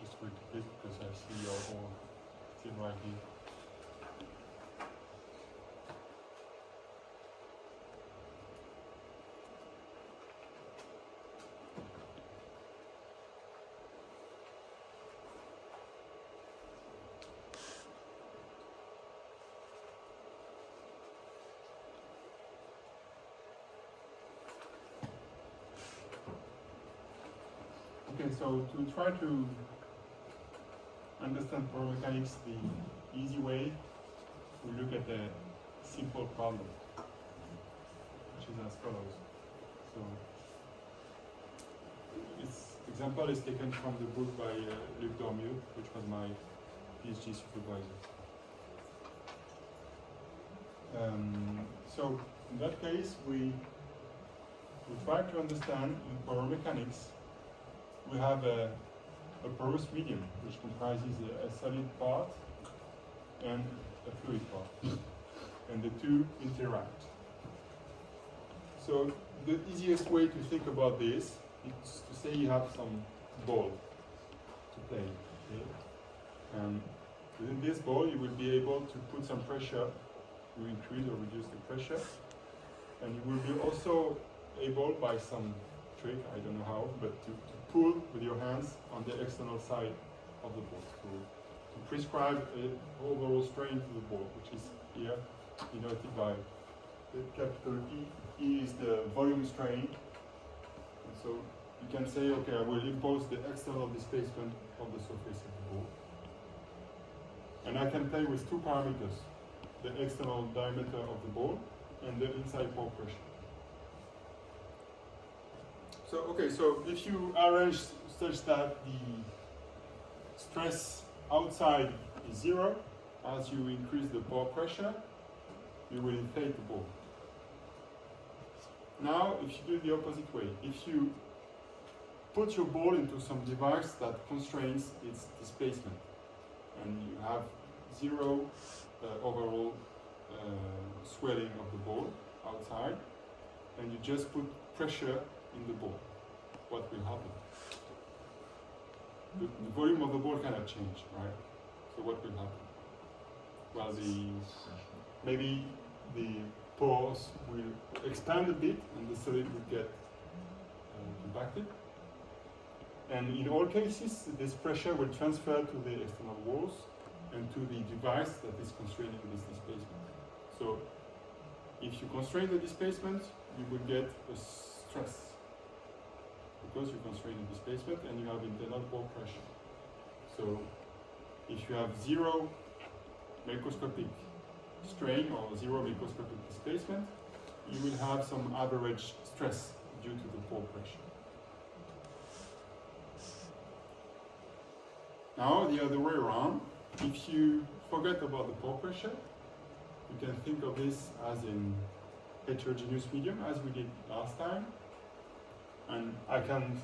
Just wait a bit because I see you're all still right here. Okay, so to try to understand poromechanics the easy way, we look at a simple problem, which is as follows. So, this example is taken from the book by Luc Dormieux, which was my PhD supervisor. So, in that case, we try to understand in poromechanics. We have a porous medium, which comprises a solid part and a fluid part, and the two interact. So the easiest way to think about this is to say you have some ball to play, okay? And within this ball you will be able to put some pressure to increase or reduce the pressure, and you will be also able, by some trick, I don't know how, but to pull with your hands on the external side of the ball. So to prescribe an overall strain to the ball, which is here denoted by the capital P. E is the volume strain. And so you can say, okay, I will impose the external displacement of the surface of the ball. And I can play with two parameters, the external diameter of the ball and the inside pore pressure. So, okay, so if you arrange such that the stress outside is zero, as you increase the pore pressure, you will inflate the ball. Now, if you do the opposite way, if you put your ball into some device that constrains its displacement, and you have zero overall swelling of the ball outside, and you just put pressure in the ball, what will happen? The volume of the ball cannot change, right? So what will happen? Well, maybe the pores will expand a bit and the solid will get compacted. And in all cases, this pressure will transfer to the external walls and to the device that is constraining this displacement. So if you constrain the displacement, you will get a stress, because you constrain the displacement and you have internal pore pressure. So if you have zero macroscopic strain or zero macroscopic displacement, you will have some average stress due to the pore pressure. Now the other way around, if you forget about the pore pressure, you can think of this as an heterogeneous medium, as we did last time. And I can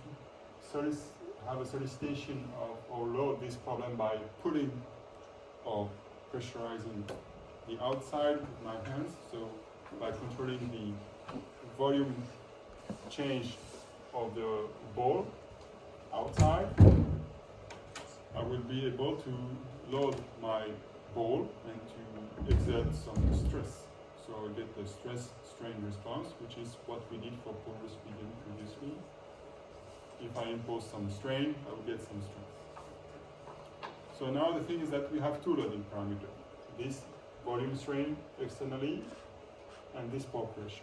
have a solicitation of or load this problem by pulling or pressurizing the outside with my hands. So by controlling the volume change of the ball outside, I will be able to load my ball and to exert some stress. So I get the stress-strain response, which is what we did for porous medium previously. If I impose some strain, I will get some stress. So now the thing is that we have two loading parameters. This volume strain externally and this pore pressure.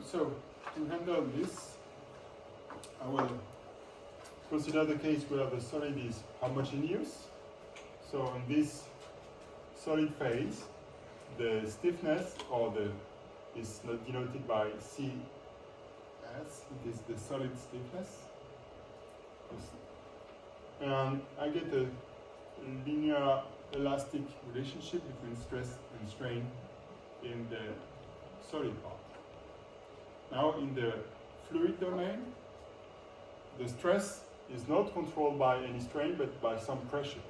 So to handle this, I will consider the case where the solid is homogeneous. So in this solid phase, the stiffness is not denoted by CS, it is the solid stiffness. And I get a linear elastic relationship between stress and strain in the solid part. Now in the fluid domain, the stress is not controlled by any strain but by some pressure.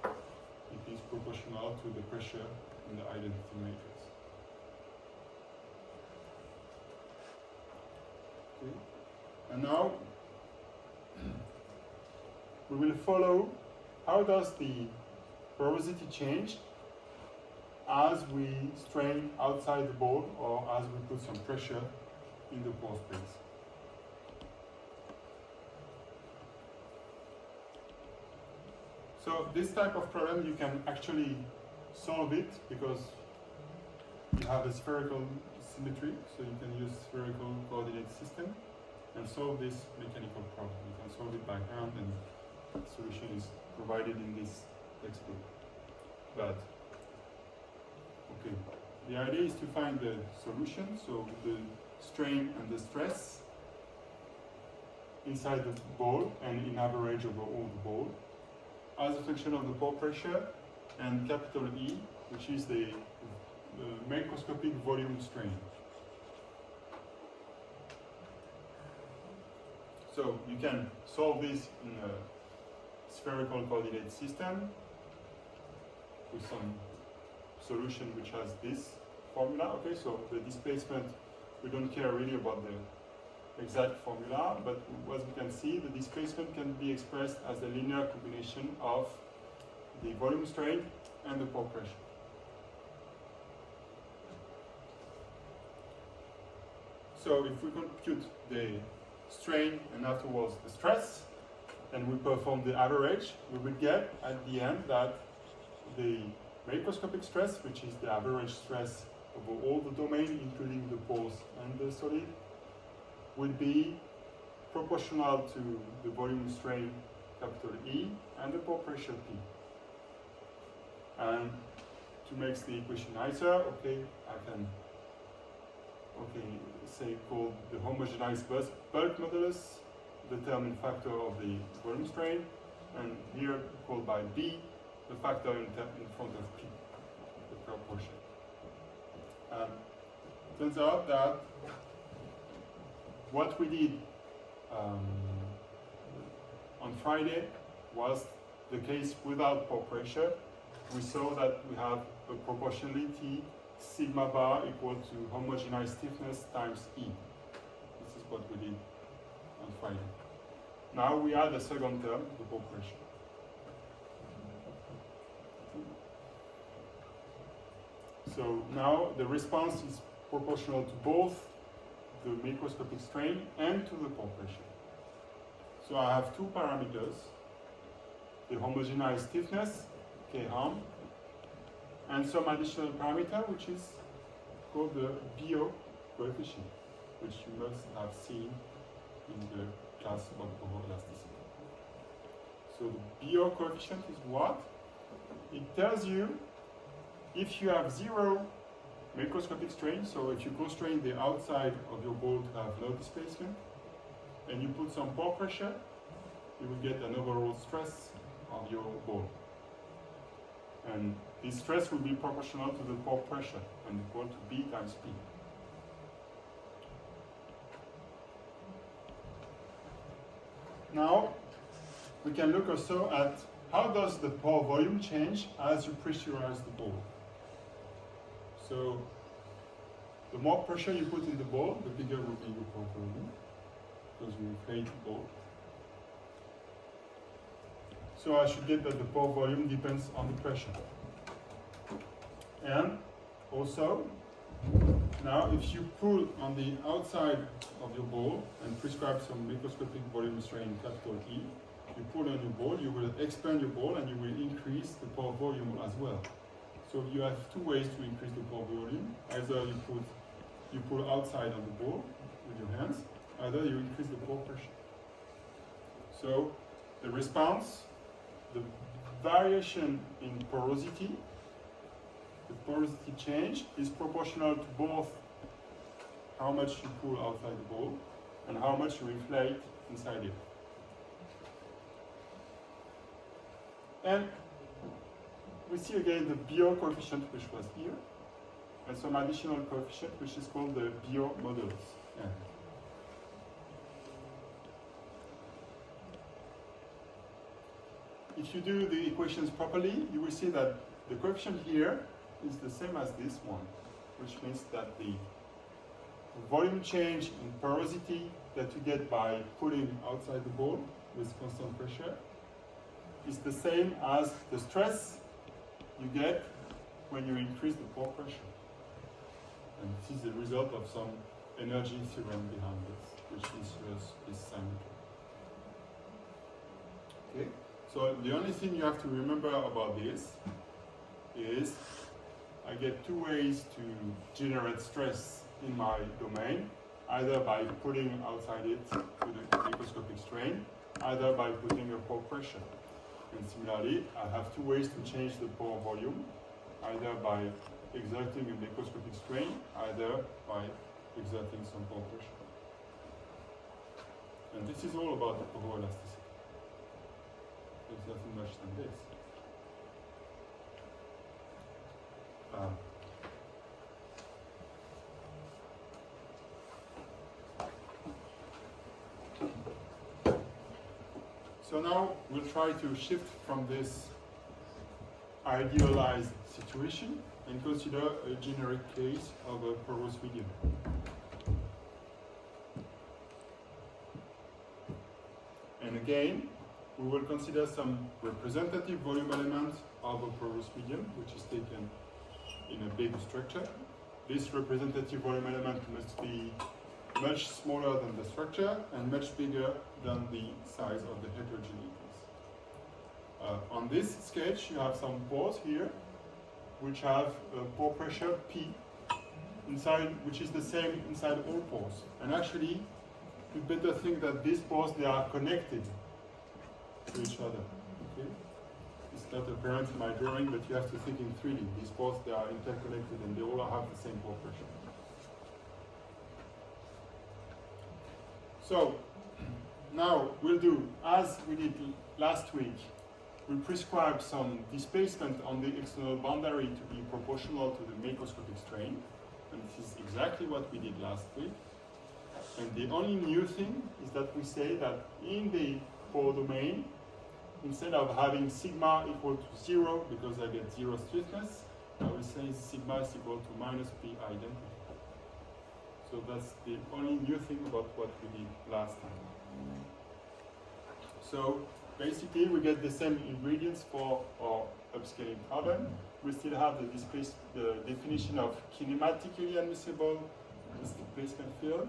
It is proportional to the pressure in the identity matrix. Okay. And now we will follow how does the porosity change as we strain outside the ball or as we put some pressure in the pore space. So this type of problem you can actually solve it because you have a spherical symmetry, so you can use spherical coordinate system and solve this mechanical problem. You can solve it by hand and the solution is provided in this textbook. But, okay, the idea is to find the solution, so the strain and the stress inside the ball and in average over all the ball as a function of the pore pressure and capital E, which is the macroscopic volume strain. So you can solve this in a spherical coordinate system with some solution which has this formula. Okay, so the displacement, we don't care really about the exact formula, but as we can see, the displacement can be expressed as a linear combination of the volume strain and the pore pressure. So if we compute the strain and afterwards the stress, and we perform the average, we will get at the end that the macroscopic stress, which is the average stress over all the domain, including the pores and the solid, would be proportional to the volume strain, capital E, and the pore pressure P. And to make the equation nicer, okay, I can say call the homogenized bulk modulus the determinant factor of the volume strain, and here called by B the factor in front of P, the proportion. Turns out that what we did on Friday was the case without pore pressure. We saw that we have a proportionality sigma bar equal to homogenized stiffness times E. This is what we did on Friday. Now we add a second term, the pore pressure. So now the response is proportional to both the macroscopic strain and to the pore pressure. So I have two parameters, the homogenized stiffness, K harm, and some additional parameter which is called the BO coefficient, which you must have seen in the class of elasticity. So the BO coefficient is what? It tells you if you have zero macroscopic strain, so if you constrain the outside of your ball to have low displacement, and you put some pore pressure, you will get an overall stress of your ball. And this stress will be proportional to the pore pressure and equal to B times P. Now, we can look also at how does the pore volume change as you pressurize the ball. So, the more pressure you put in the ball, the bigger will be your pore volume, because you inflate the ball. So I should get that the pore volume depends on the pressure. And also, now if you pull on the outside of your ball and prescribe some microscopic volume strain, capital E, you pull on your ball, you will expand your ball and you will increase the pore volume as well. So you have two ways to increase the pore volume. Either you pull outside of the ball with your hands, either you increase the pore pressure. So the response, the variation in porosity, the porosity change is proportional to both how much you pull outside the ball and how much you inflate inside it. And we see again the Biot coefficient, which was here, and some additional coefficient, which is called the Biot modulus. Yeah. If you do the equations properly, you will see that the coefficient here is the same as this one, which means that the volume change in porosity that you get by pulling outside the ball with constant pressure is the same as the stress you get when you increase the pore pressure. And this is the result of some energy theorem behind this, which ensures this symmetry. Okay? So the only thing you have to remember about this is I get two ways to generate stress in my domain, either by putting outside it with a microscopic strain, either by putting a pore pressure. And similarly, I have two ways to change the pore volume, either by exerting a microscopic strain, either by exerting some pore pressure. And this is all about the poroelasticity. There's nothing much than this. So now we'll try to shift from this idealized situation and consider a generic case of a porous medium. And again, we will consider some representative volume elements of a porous medium, which is taken in a big structure. This representative volume element must be much smaller than the structure and much bigger than the size of the heterogeneities. On this sketch, you have some pores here, which have a pore pressure P, inside, which is the same inside all pores. And actually, you better think that these pores, they are connected to each other. Okay? It's not apparent in my drawing, but you have to think in 3D. These pores, they are interconnected and they all have the same pore pressure. So, now we'll do, as we did last week, we'll prescribe some displacement on the external boundary to be proportional to the macroscopic strain. And this is exactly what we did last week. And the only new thing is that we say that in the pore domain, instead of having sigma equal to 0, because I get 0 stiffness, I will say sigma is equal to minus P identity. So that's the only new thing about what we did last time. So basically we get the same ingredients for our upscaling problem. We still have the definition of kinematically admissible displacement field.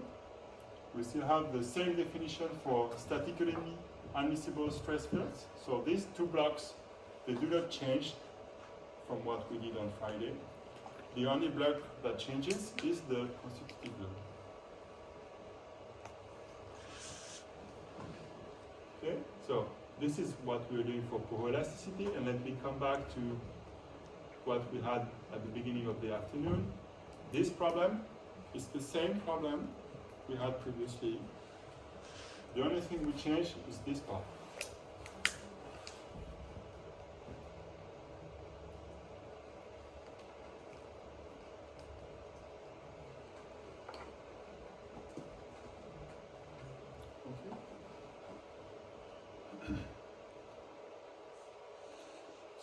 We still have the same definition for statically admissible stress fields. So these two blocks, they do not change from what we did on Friday. The only block that changes is the constitutive load. Okay, so this is what we're doing for poroelasticity, and let me come back to what we had at the beginning of the afternoon. This problem is the same problem we had previously. The only thing we changed is this part.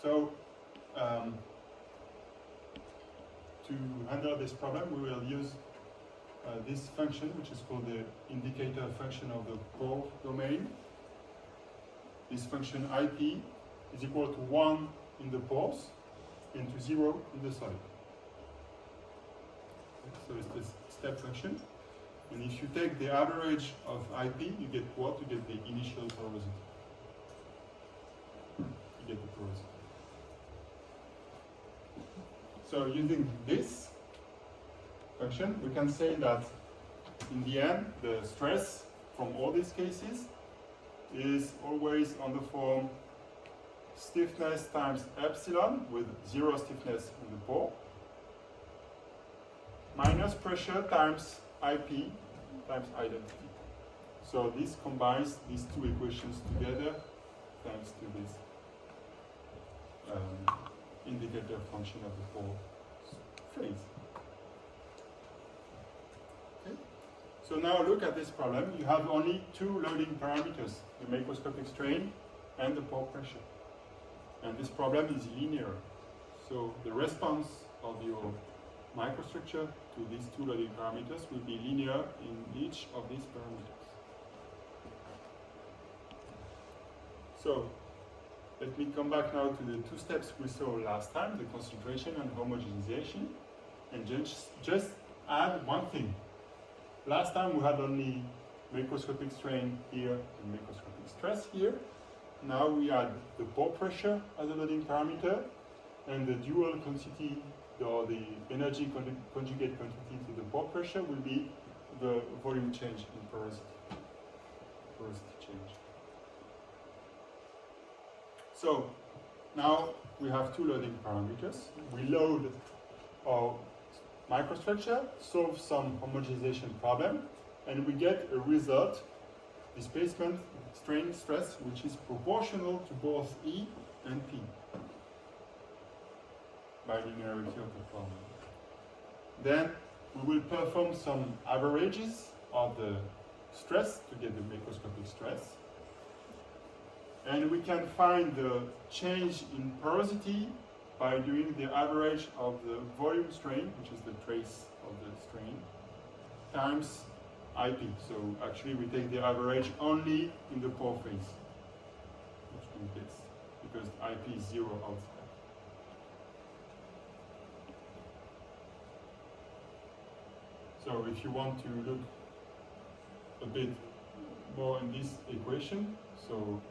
So, to handle this problem, we will use this function, which is called the indicator function of the pore domain. This function IP is equal to 1 in the pores and to 0 in the solid. So it's this step function. And if you take the average of IP, you get what? You get the initial porosity. You get the porosity. So using this function, we can say that in the end, the stress from all these cases is always on the form stiffness times epsilon with 0 stiffness in the pore minus pressure times IP times identity. So this combines these two equations together thanks to this indicator function of the pore phase. Okay. So now look at this problem. You have only two loading parameters, the macroscopic strain and the pore pressure. And this problem is linear. So the response of your microstructure to these two loading parameters will be linear in each of these parameters. So let me come back now to the two steps we saw last time, the concentration and homogenization, and just add one thing. Last time we had only macroscopic strain here and macroscopic stress here. Now we add the pore pressure as a loading parameter and the dual quantity or the energy conjugate quantity to the pore pressure will be the volume change in porosity change. So now we have two loading parameters. We load our microstructure, solve some homogenization problem, and we get a result, displacement, strain, stress, which is proportional to both E and P by linearity of the problem. Then we will perform some averages of the stress to get the macroscopic stress. And we can find the change in porosity by doing the average of the volume strain, which is the trace of the strain, times IP. So actually we take the average only in the pore phase, which means this, because IP is 0 outside. So if you want to look a bit more in this equation, so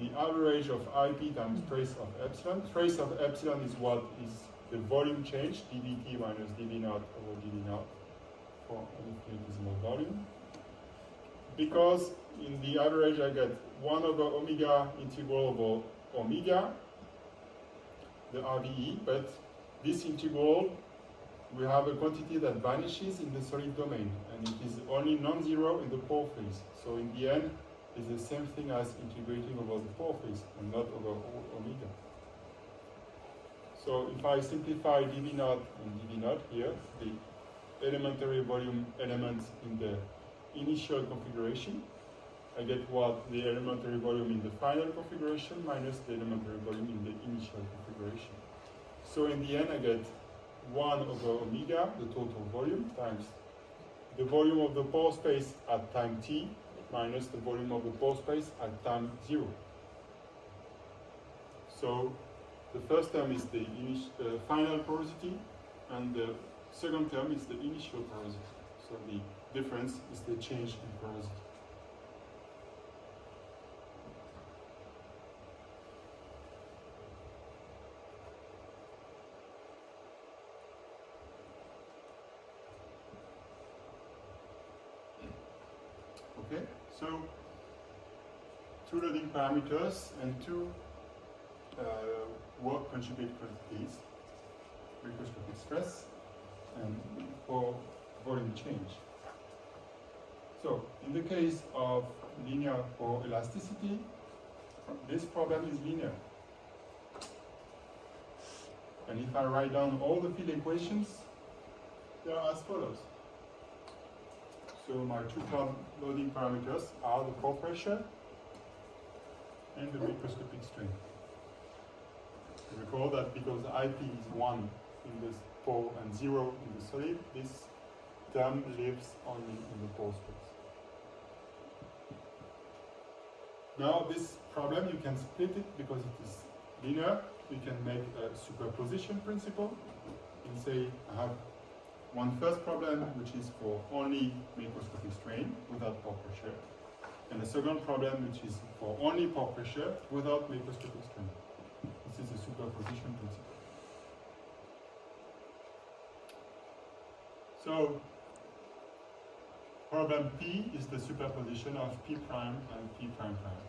the average of IP times trace of epsilon. Trace of epsilon is what is the volume change, dVt minus dV naught over dV naught for an infinitesimal volume. Because in the average I get 1 over omega integral over omega, the RVE, but this integral we have a quantity that vanishes in the solid domain, and it is only non-zero in the pore phase. So in the end, it's the same thing as integrating over the pore phase and not over omega. So if I simplify dV naught and dV naught here, the elementary volume elements in the initial configuration, I get what the elementary volume in the final configuration minus the elementary volume in the initial configuration. So in the end, I get 1 over omega, the total volume, times the volume of the pore space at time t minus the volume of the pore space at time 0. So the first term is the final porosity, and the second term is the initial porosity. So the difference is the change in porosity. Okay, so two loading parameters and two work conjugate quantities, microscopic stress and for volume change. So in the case of linear pore elasticity, this problem is linear. And if I write down all the field equations, they are as follows. So my two loading parameters are the pore pressure and the microscopic strain. Recall that because IP is 1 in the pore and 0 in the solid, this term lives only in the pore space. Now this problem, you can split it because it is linear. You can make a superposition principle. And say I have one first problem which is for only macroscopic strain without pore pressure, and a second problem which is for only pore pressure without macroscopic strain. This is a superposition principle. So problem P is the superposition of P prime and P prime prime.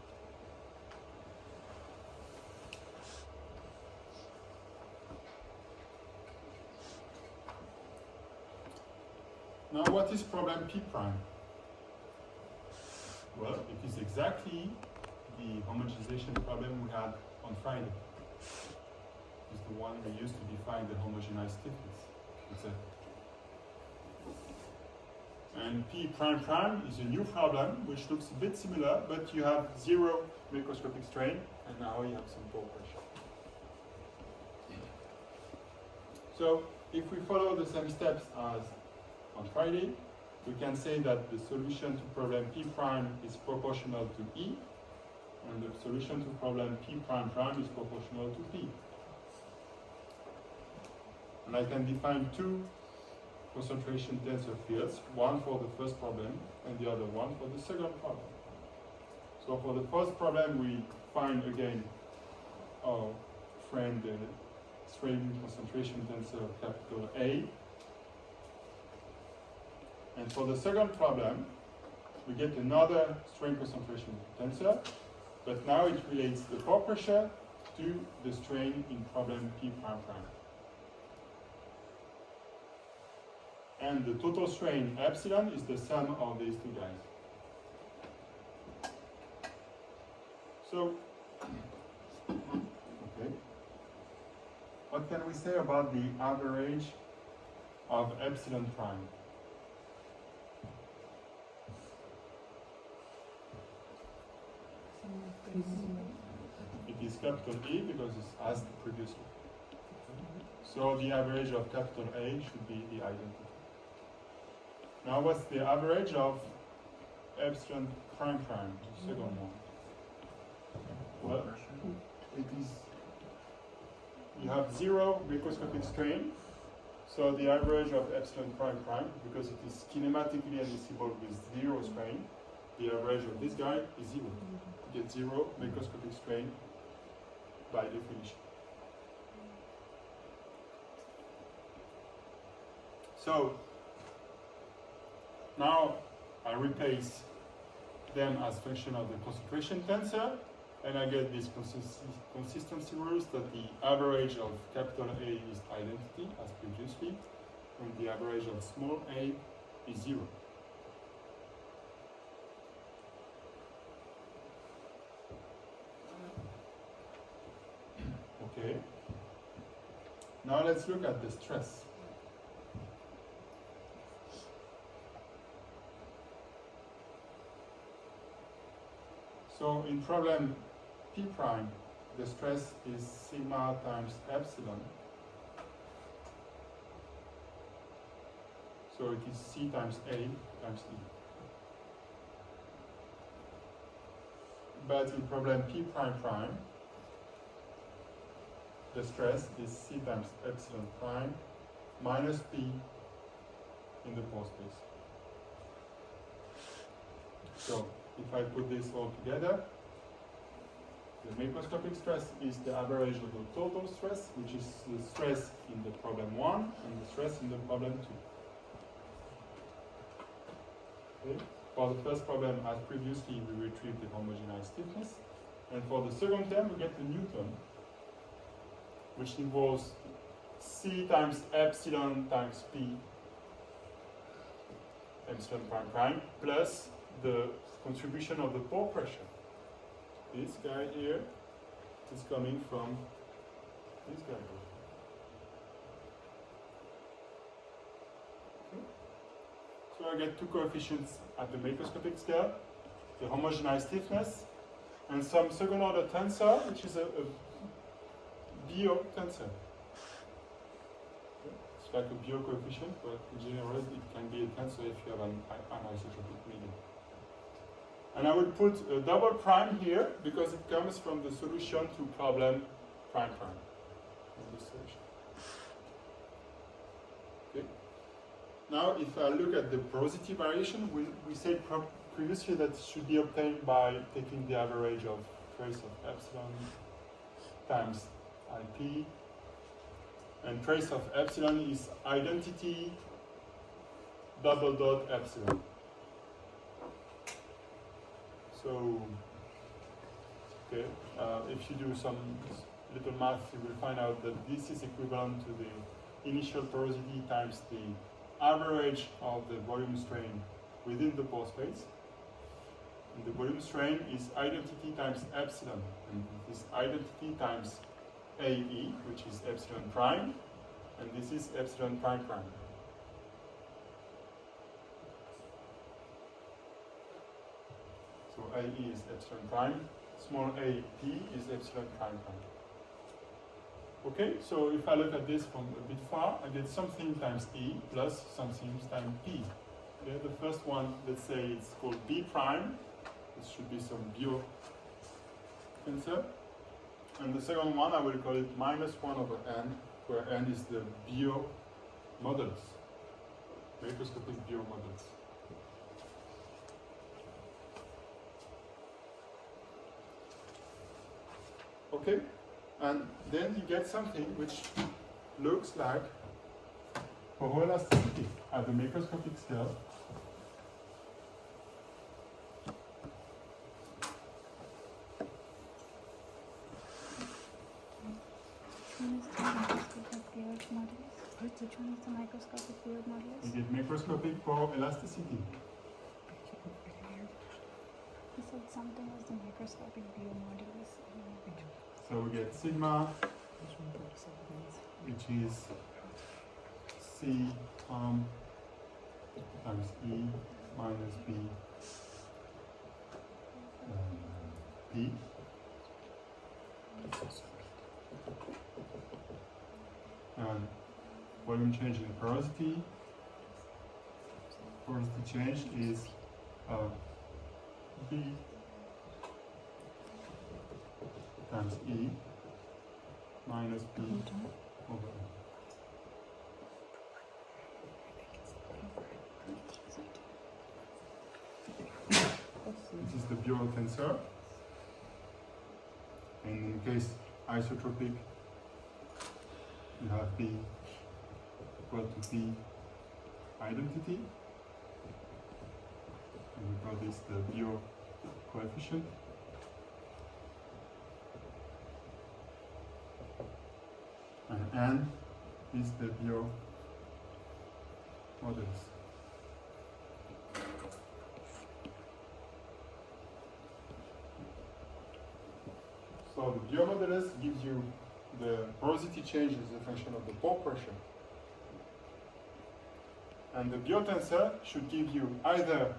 Now what is problem P prime? Well, it is exactly the homogenization problem we had on Friday. It's the one we used to define the homogenized stiffness. And P prime prime is a new problem which looks a bit similar, but you have zero macroscopic strain, and now you have some pore pressure. So if we follow the same steps as on Friday, we can say that the solution to problem P prime is proportional to E, and the solution to problem P prime prime is proportional to P. And I can define two concentration tensor fields, one for the first problem and the other one for the second problem. So for the first problem, we find again our friend the strain concentration tensor capital A. And for the second problem, we get another strain concentration tensor, but now it relates the pore pressure to the strain in problem P prime prime. And the total strain epsilon is the sum of these two guys. So, okay. What can we say about the average of epsilon prime? It is capital E because it's asked previously. So the average of capital A should be the identity. Now what's the average of epsilon prime prime, the second one? Well, it is, you have zero macroscopic strain, so the average of epsilon prime prime, because it is kinematically admissible with zero strain, the average of this guy is zero. You get zero macroscopic strain by definition. So now I replace them as function of the concentration tensor, and I get this consistency rules that the average of capital A is identity as previously, and the average of small a is zero. Okay. Now let's look at the stress. So in problem P prime, the stress is sigma times epsilon. So it is C times A times E. But in problem P prime prime, the stress is C times epsilon prime minus P in the pore space. So if I put this all together, the macroscopic stress is the average of the total stress, which is the stress in the problem 1 and the stress in the problem 2. Okay. For the first problem, as previously, we retrieved the homogenized stiffness. And for the second term, we get the Newton, which involves C times epsilon times P, epsilon prime prime, plus the contribution of the pore pressure. This guy here is coming from this guy here. Okay. So I get two coefficients at the macroscopic scale, the homogenized stiffness, and some second order tensor, which is a BO tensor. Okay. It's like a BO coefficient, but in general it can be a tensor if you have an anisotropic medium. And I will put a double prime here because it comes from the solution to problem prime prime. In this solution. Okay. Now, if I look at the porosity variation, we said previously that it should be obtained by taking the average of trace of epsilon times IP. And trace of epsilon is identity double dot epsilon. So, okay, if you do some little math, you will find out that this is equivalent to the initial porosity times the average of the volume strain within the pore space. And the volume strain is identity times epsilon, and this identity times AE, which is epsilon prime, and this is epsilon prime prime. So AE is epsilon prime, small AP is epsilon prime prime. Okay, so if I look at this from a bit far, I get something times E plus something times P. Okay, the first one, let's say it's called B prime. This should be some bio tensor. And the second one, I will call it minus 1 over n, where n is the bio models, macroscopic bio models. Okay, and then you get something which looks like photoelasticity at the macroscopic scale. Which one is the microscopic field modulus? You get macroscopic photoelasticity. He said something was the microscopic field modulus. So we get sigma, which is C times E minus B P. And volume change in porosity. Porosity change is B times E minus B over E. This is the Bureau tensor. And in case isotropic, you have B equal to B identity. And we call this the Bureau coefficient. And N is the Bureau modulus. So the Bureau modulus gives you the porosity change as a function of the pore pressure. And the biotensor should give you either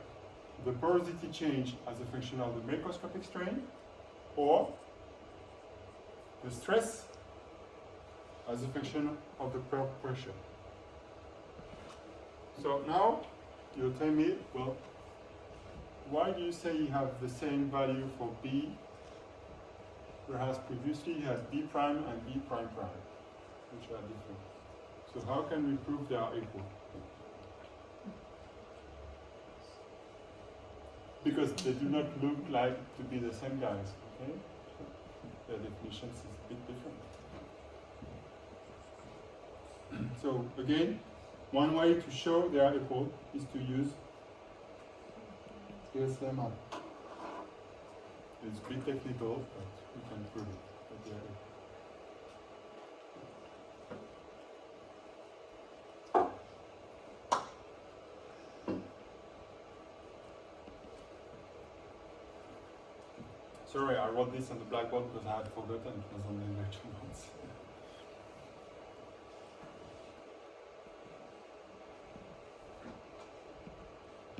the porosity change as a function of the macroscopic strain or the stress as a function of the pore pressure. So now you tell me, well, why do you say you have the same value for B, whereas previously you had B prime and B prime prime, which are different? So how can we prove they are equal? Because they do not look like to be the same guys, okay? Their definitions is a bit different. So again, one way to show they are equal is to use lemma. It's a bit technical, but we can prove it that they are equal. Sorry, I wrote this on the blackboard because I had forgotten it was on the lecture notes.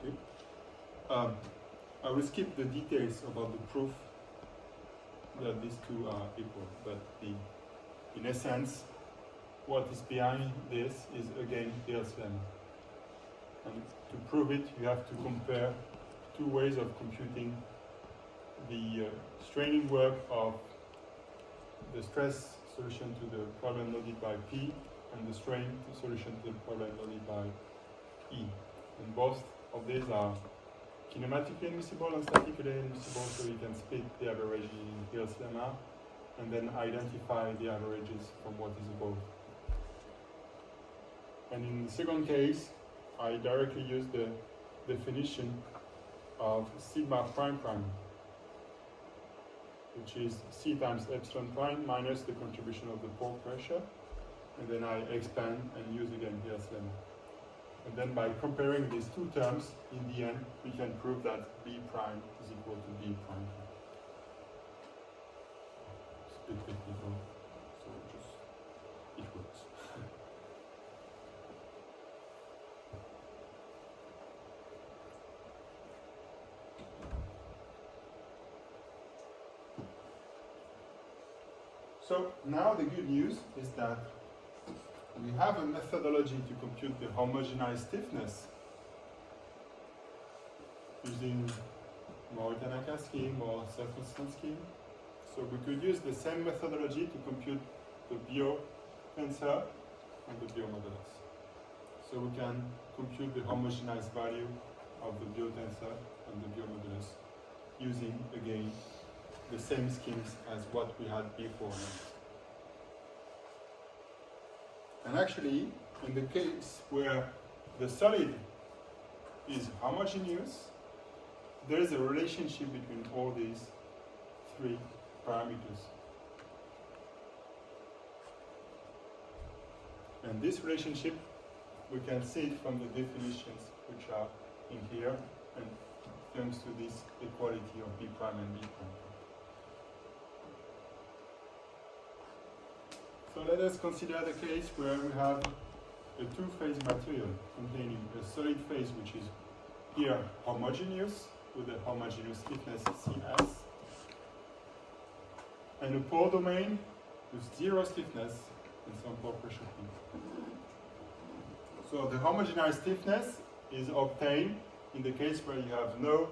Okay. I will skip the details about the proof that these two are equal, but in essence, what is behind this is again Beer's lemma. And to prove it, you have to compare two ways of computing the straining work of the stress solution to the problem loaded by P and the strain solution to the problem loaded by E. And both of these are kinematically admissible and statically admissible, so you can split the average in Hill's lemma and then identify the averages from what is above. And in the second case, I directly use the definition of sigma prime prime, which is C times epsilon prime minus the contribution of the pore pressure, and then I expand and use again Hill's lemma. And then by comparing these two terms, in the end, we can prove that B prime is equal to B prime. It's a bit technical, so it works. So now the good news is that we have a methodology to compute the homogenized stiffness using Morita-Naka scheme or self-consistent scheme. So we could use the same methodology to compute the Biot tensor and the Biot modulus. So we can compute the homogenized value of the Biot tensor and the Biot modulus using, again, the same schemes as what we had before. And actually, in the case where the solid is homogeneous, there is a relationship between all these three parameters. And this relationship, we can see it from the definitions which are in here, and thanks to this equality of B prime and B prime. So let us consider the case where we have a two-phase material containing a solid phase which is here homogeneous with a homogeneous stiffness Cs, and a pore domain with zero stiffness and some pore pressure P. So the homogenized stiffness is obtained in the case where you have no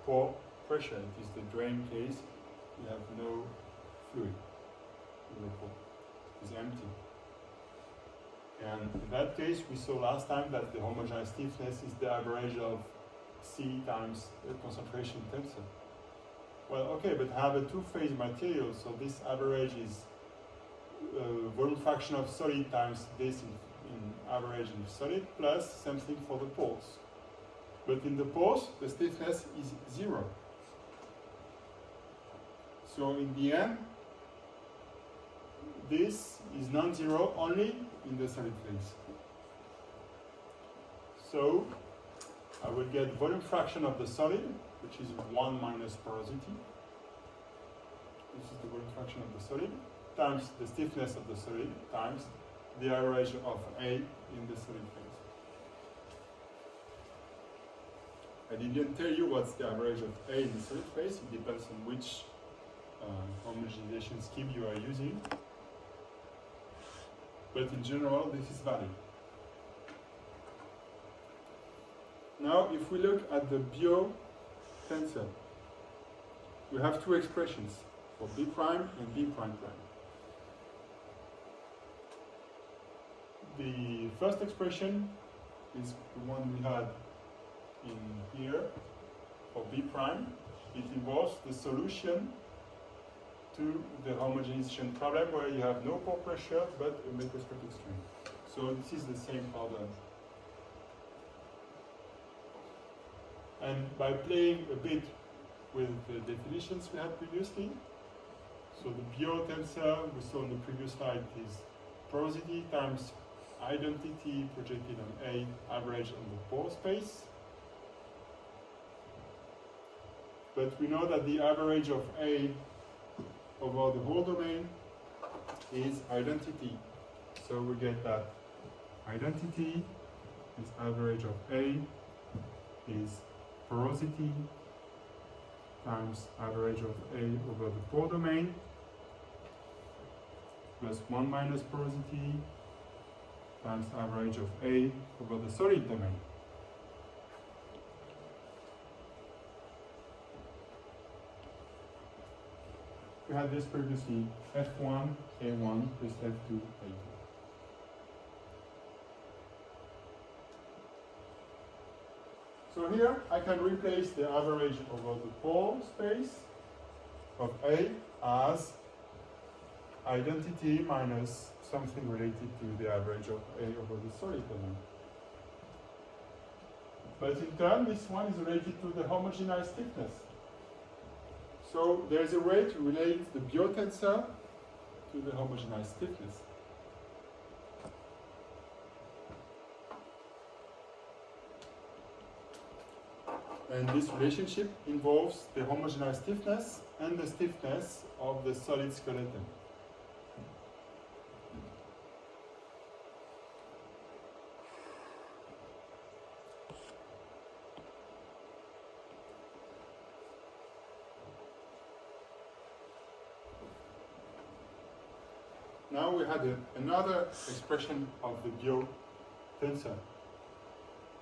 pore pressure. It is the drain case. You have no fluid in the pore. Is empty. And in that case, we saw last time that the homogeneous stiffness is the average of C times the concentration tensor. Well, okay, but I have a two-phase material, so this average is volume fraction of solid times this in average in solid plus something for the pores. But in the pores, the stiffness is zero. So in the end, this is non-zero only in the solid phase. So I will get volume fraction of the solid, which is 1 minus porosity. This is the volume fraction of the solid, times the stiffness of the solid, times the average of A in the solid phase. I didn't tell you what's the average of A in the solid phase. It depends on which homogenization scheme you are using. But in general, this is valid. Now, if we look at the Biot tensor, we have two expressions for B prime and B prime prime. The first expression is the one we had in here for B prime. It involves the solution to the homogenization problem where you have no pore pressure but a microscopic strain. So this is the same problem. And by playing a bit with the definitions we had previously, so the Biot tensor we saw on the previous slide is porosity times identity projected on A average on the pore space. But we know that the average of A over the whole domain is identity. So we get that identity is average of A is porosity times average of A over the pore domain plus 1 minus porosity times average of A over the solid domain. we had this previously, F1, A1 plus F2, A2. So here I can replace the average over the pole space of A as identity minus something related to the average of A over the solid element. But in turn, this one is related to the homogenized stiffness. So there is a way to relate the biotensor to the homogenized stiffness. And this relationship involves the homogenized stiffness and the stiffness of the solid skeleton. Now we had another expression of the biotensor,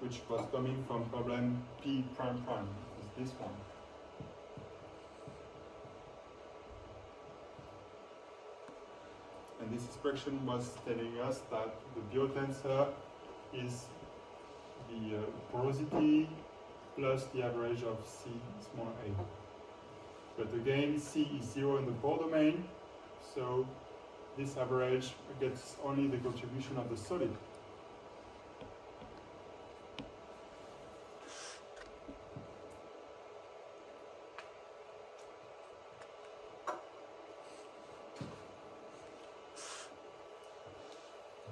which was coming from problem P prime prime, is this one. And this expression was telling us that the biotensor is the porosity plus the average of C small a. But again, C is 0 in the pore domain, so this average gets only the contribution of the solid.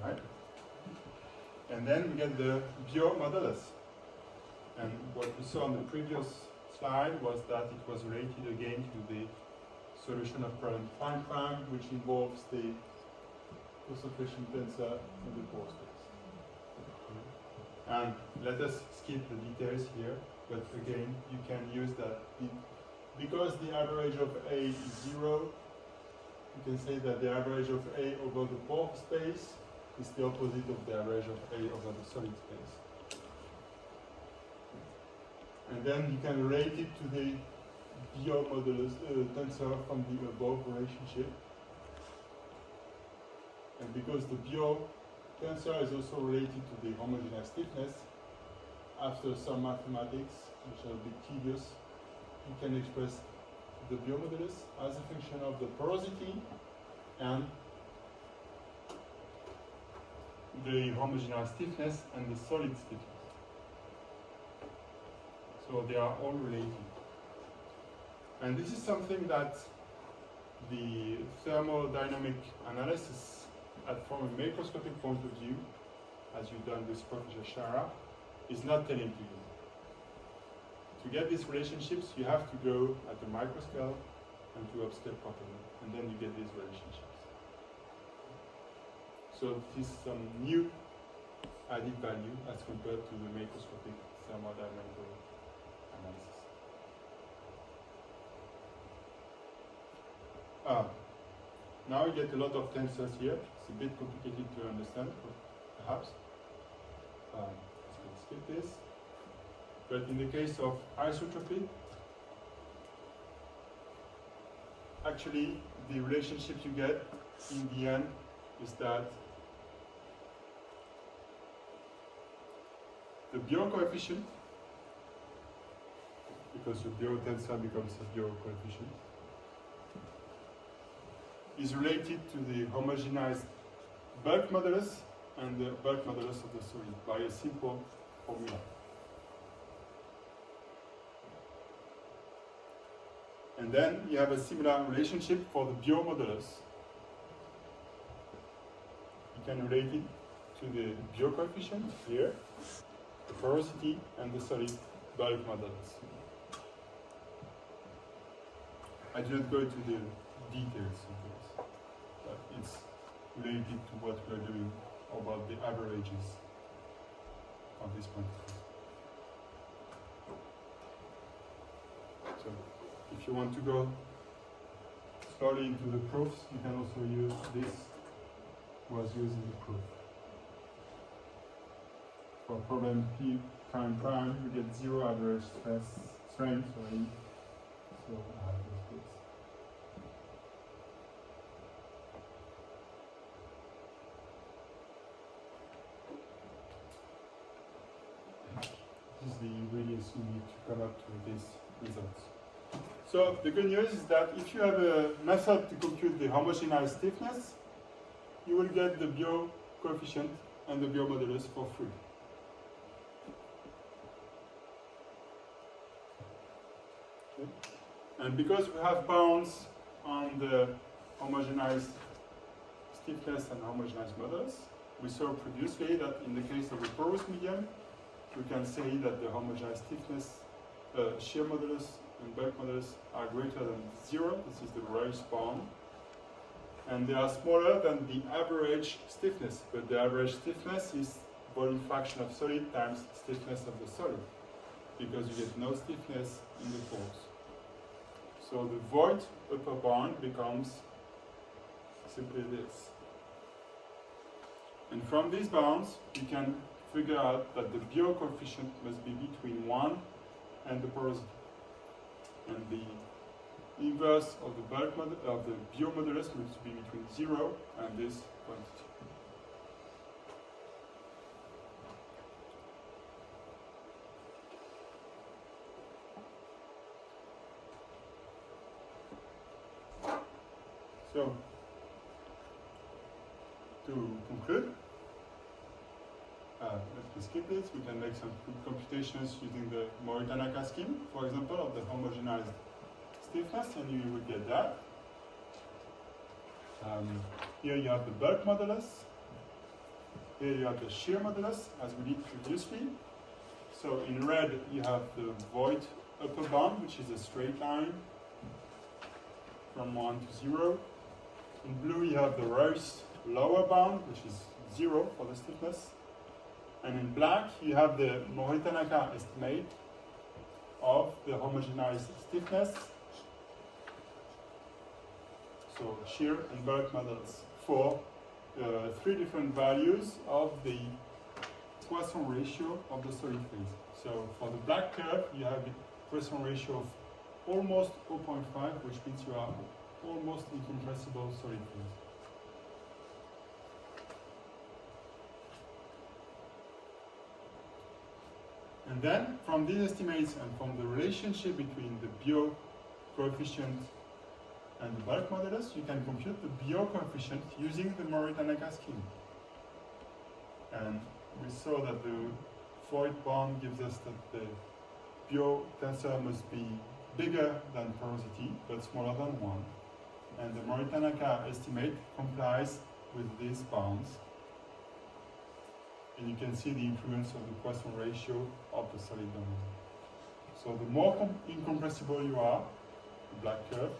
Right? And then we get the biomodulus. And what we saw on the previous slide was that it was related again to the solution of problem prime prime, which involves the concentration tensor in the pore space. And let us skip the details here, but again, you can use that. Because the average of A is 0, you can say that the average of A over the pore space is the opposite of the average of A over the solid space. And then you can relate it to the biomodulus tensor from the above relationship. And because the biotensor is also related to the homogeneous stiffness, after some mathematics, which are a bit tedious, you can express the biomodulus as a function of the porosity and the homogeneous stiffness and the solid stiffness. So they are all related. And this is something that the thermodynamic analysis from a microscopic point of view, as you've done with Professor Shara, is not telling to you. To get these relationships, you have to go at the microscale and to upscale properly, and then you get these relationships. So this is some new added value as compared to the microscopic thermodynamical analysis. Now you get a lot of tensors here. It's a bit complicated to understand, perhaps. Let's skip this. But in the case of isotropy, actually the relationship you get in the end is that the Biot coefficient, because your Biot tensor becomes a Biot coefficient, is related to the homogenized bulk modulus and the bulk modulus of the solid by a simple formula. And then you have a similar relationship for the biomodulus. You can relate it to the Biot coefficient here, the porosity, and the solid bulk modulus. I do not go into the details of this, but it's related to what we are doing about the averages of this point of view. So, if you want to go slowly into the proofs, you can also use this, was used in the proof. For problem P prime prime, you get 0 average strength, so I have this. you need to come up to these results. So the good news is that if you have a method to compute the homogenized stiffness, you will get the Biot coefficient and the Biot modulus for free. Okay. And because we have bounds on the homogenized stiffness and homogenized modulus, we saw previously that in the case of a porous medium, we can say that the homogenized stiffness, shear modulus and bulk modulus are greater than 0. This is the Royce bound. And they are smaller than the average stiffness, but the average stiffness is volume fraction of solid times stiffness of the solid, because you get no stiffness in the pores. So the void upper bound becomes simply this. And from these bounds, you can figure out that the Biot coefficient must be between 1 and the porosity. And the inverse of the bulk of the Biot modulus must be between 0 and this quantity. So, to conclude, let me skip this. We can make some computations using the Mori-Tanaka scheme, for example, of the homogenized stiffness, and you will get that. Here you have the bulk modulus. Here you have the shear modulus, as we did previously. So in red, you have the void upper bound, which is a straight line from 1 to 0. In blue, you have the Royce lower bound, which is 0 for the stiffness. And in black, you have the Mori-Tanaka estimate of the homogenized stiffness. So shear and bulk modulus for 3 different values of the Poisson ratio of the solid phase. So for the black curve, you have a Poisson ratio of almost 0.5, which means you are almost incompressible solid phase. And then, from these estimates and from the relationship between the Biot coefficient and the bulk modulus, you can compute the Biot coefficient using the Mori-Tanaka scheme. And we saw that the void bound gives us that the Biot tensor must be bigger than porosity, but smaller than 1. And the Mori-Tanaka estimate complies with these bounds. And you can see the influence of the Poisson ratio of the solid domain. So the more incompressible you are, the black curve,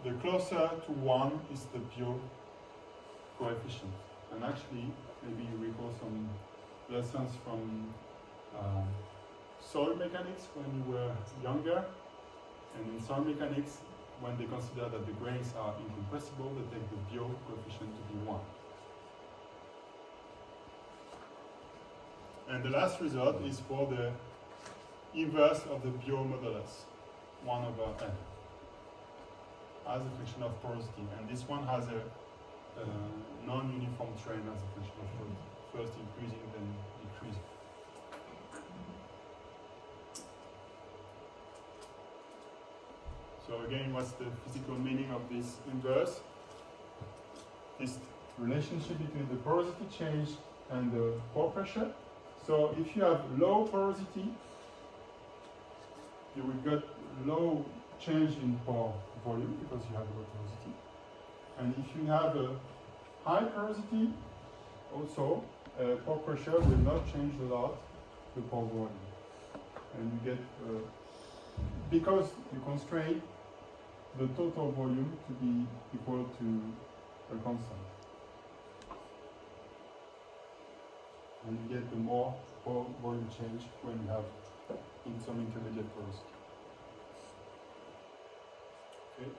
the closer to 1 is the Biot coefficient. And actually, maybe you recall some lessons from soil mechanics when you were younger. And in soil mechanics, when they consider that the grains are incompressible, they take the Biot coefficient to be 1. And the last result is for the inverse of the Biot modulus, 1 over n, as a function of porosity. And this one has a non-uniform trend as a function of porosity, first increasing, then decreasing. So again, what's the physical meaning of this inverse? This relationship between the porosity change and the pore pressure. So if you have low porosity, you will get low change in pore volume because you have low porosity. And if you have a high porosity, also pore pressure will not change a lot the pore volume. And you get, because you constrain the total volume to be equal to a constant. And you get the more volume change when you have in some intermediate porosity. Okay.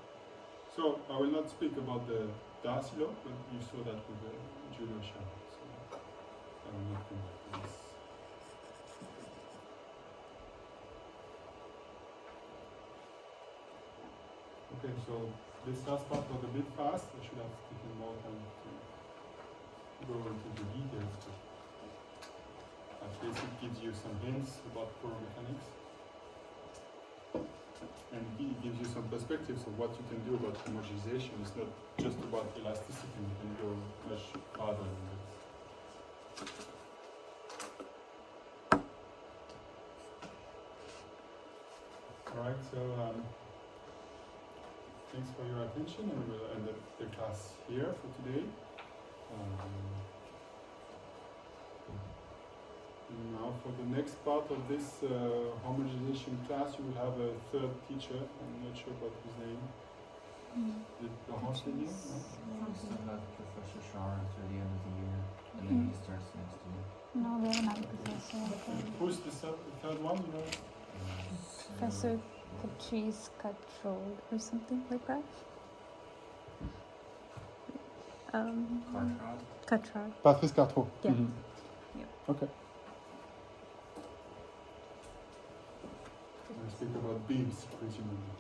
So I will not speak about the Darcy law, but you saw that with the Julio Shah. So I will not go back to this. Okay, so this last part was a bit fast. I should have taken more time to go into the details. But At least it gives you some hints about core mechanics. And it gives you some perspectives of what you can do about homogenization. It's not just about elasticity, you can go much farther than this. Alright, so thanks for your attention, and we'll end the class here for today. Now for the next part of this homogenization class, you will have a third teacher. I'm not sure about his name. Did Laurent say you? No? Still have Professor Shar until the end of the year. And he starts next year. No, we have another professor. Who's the third one, you know? Professor Patrice Catrode or something like that. Cartrod. Catrode. Patrice Cartreau. Yeah. Yep. Okay. We speak about beams, presumably.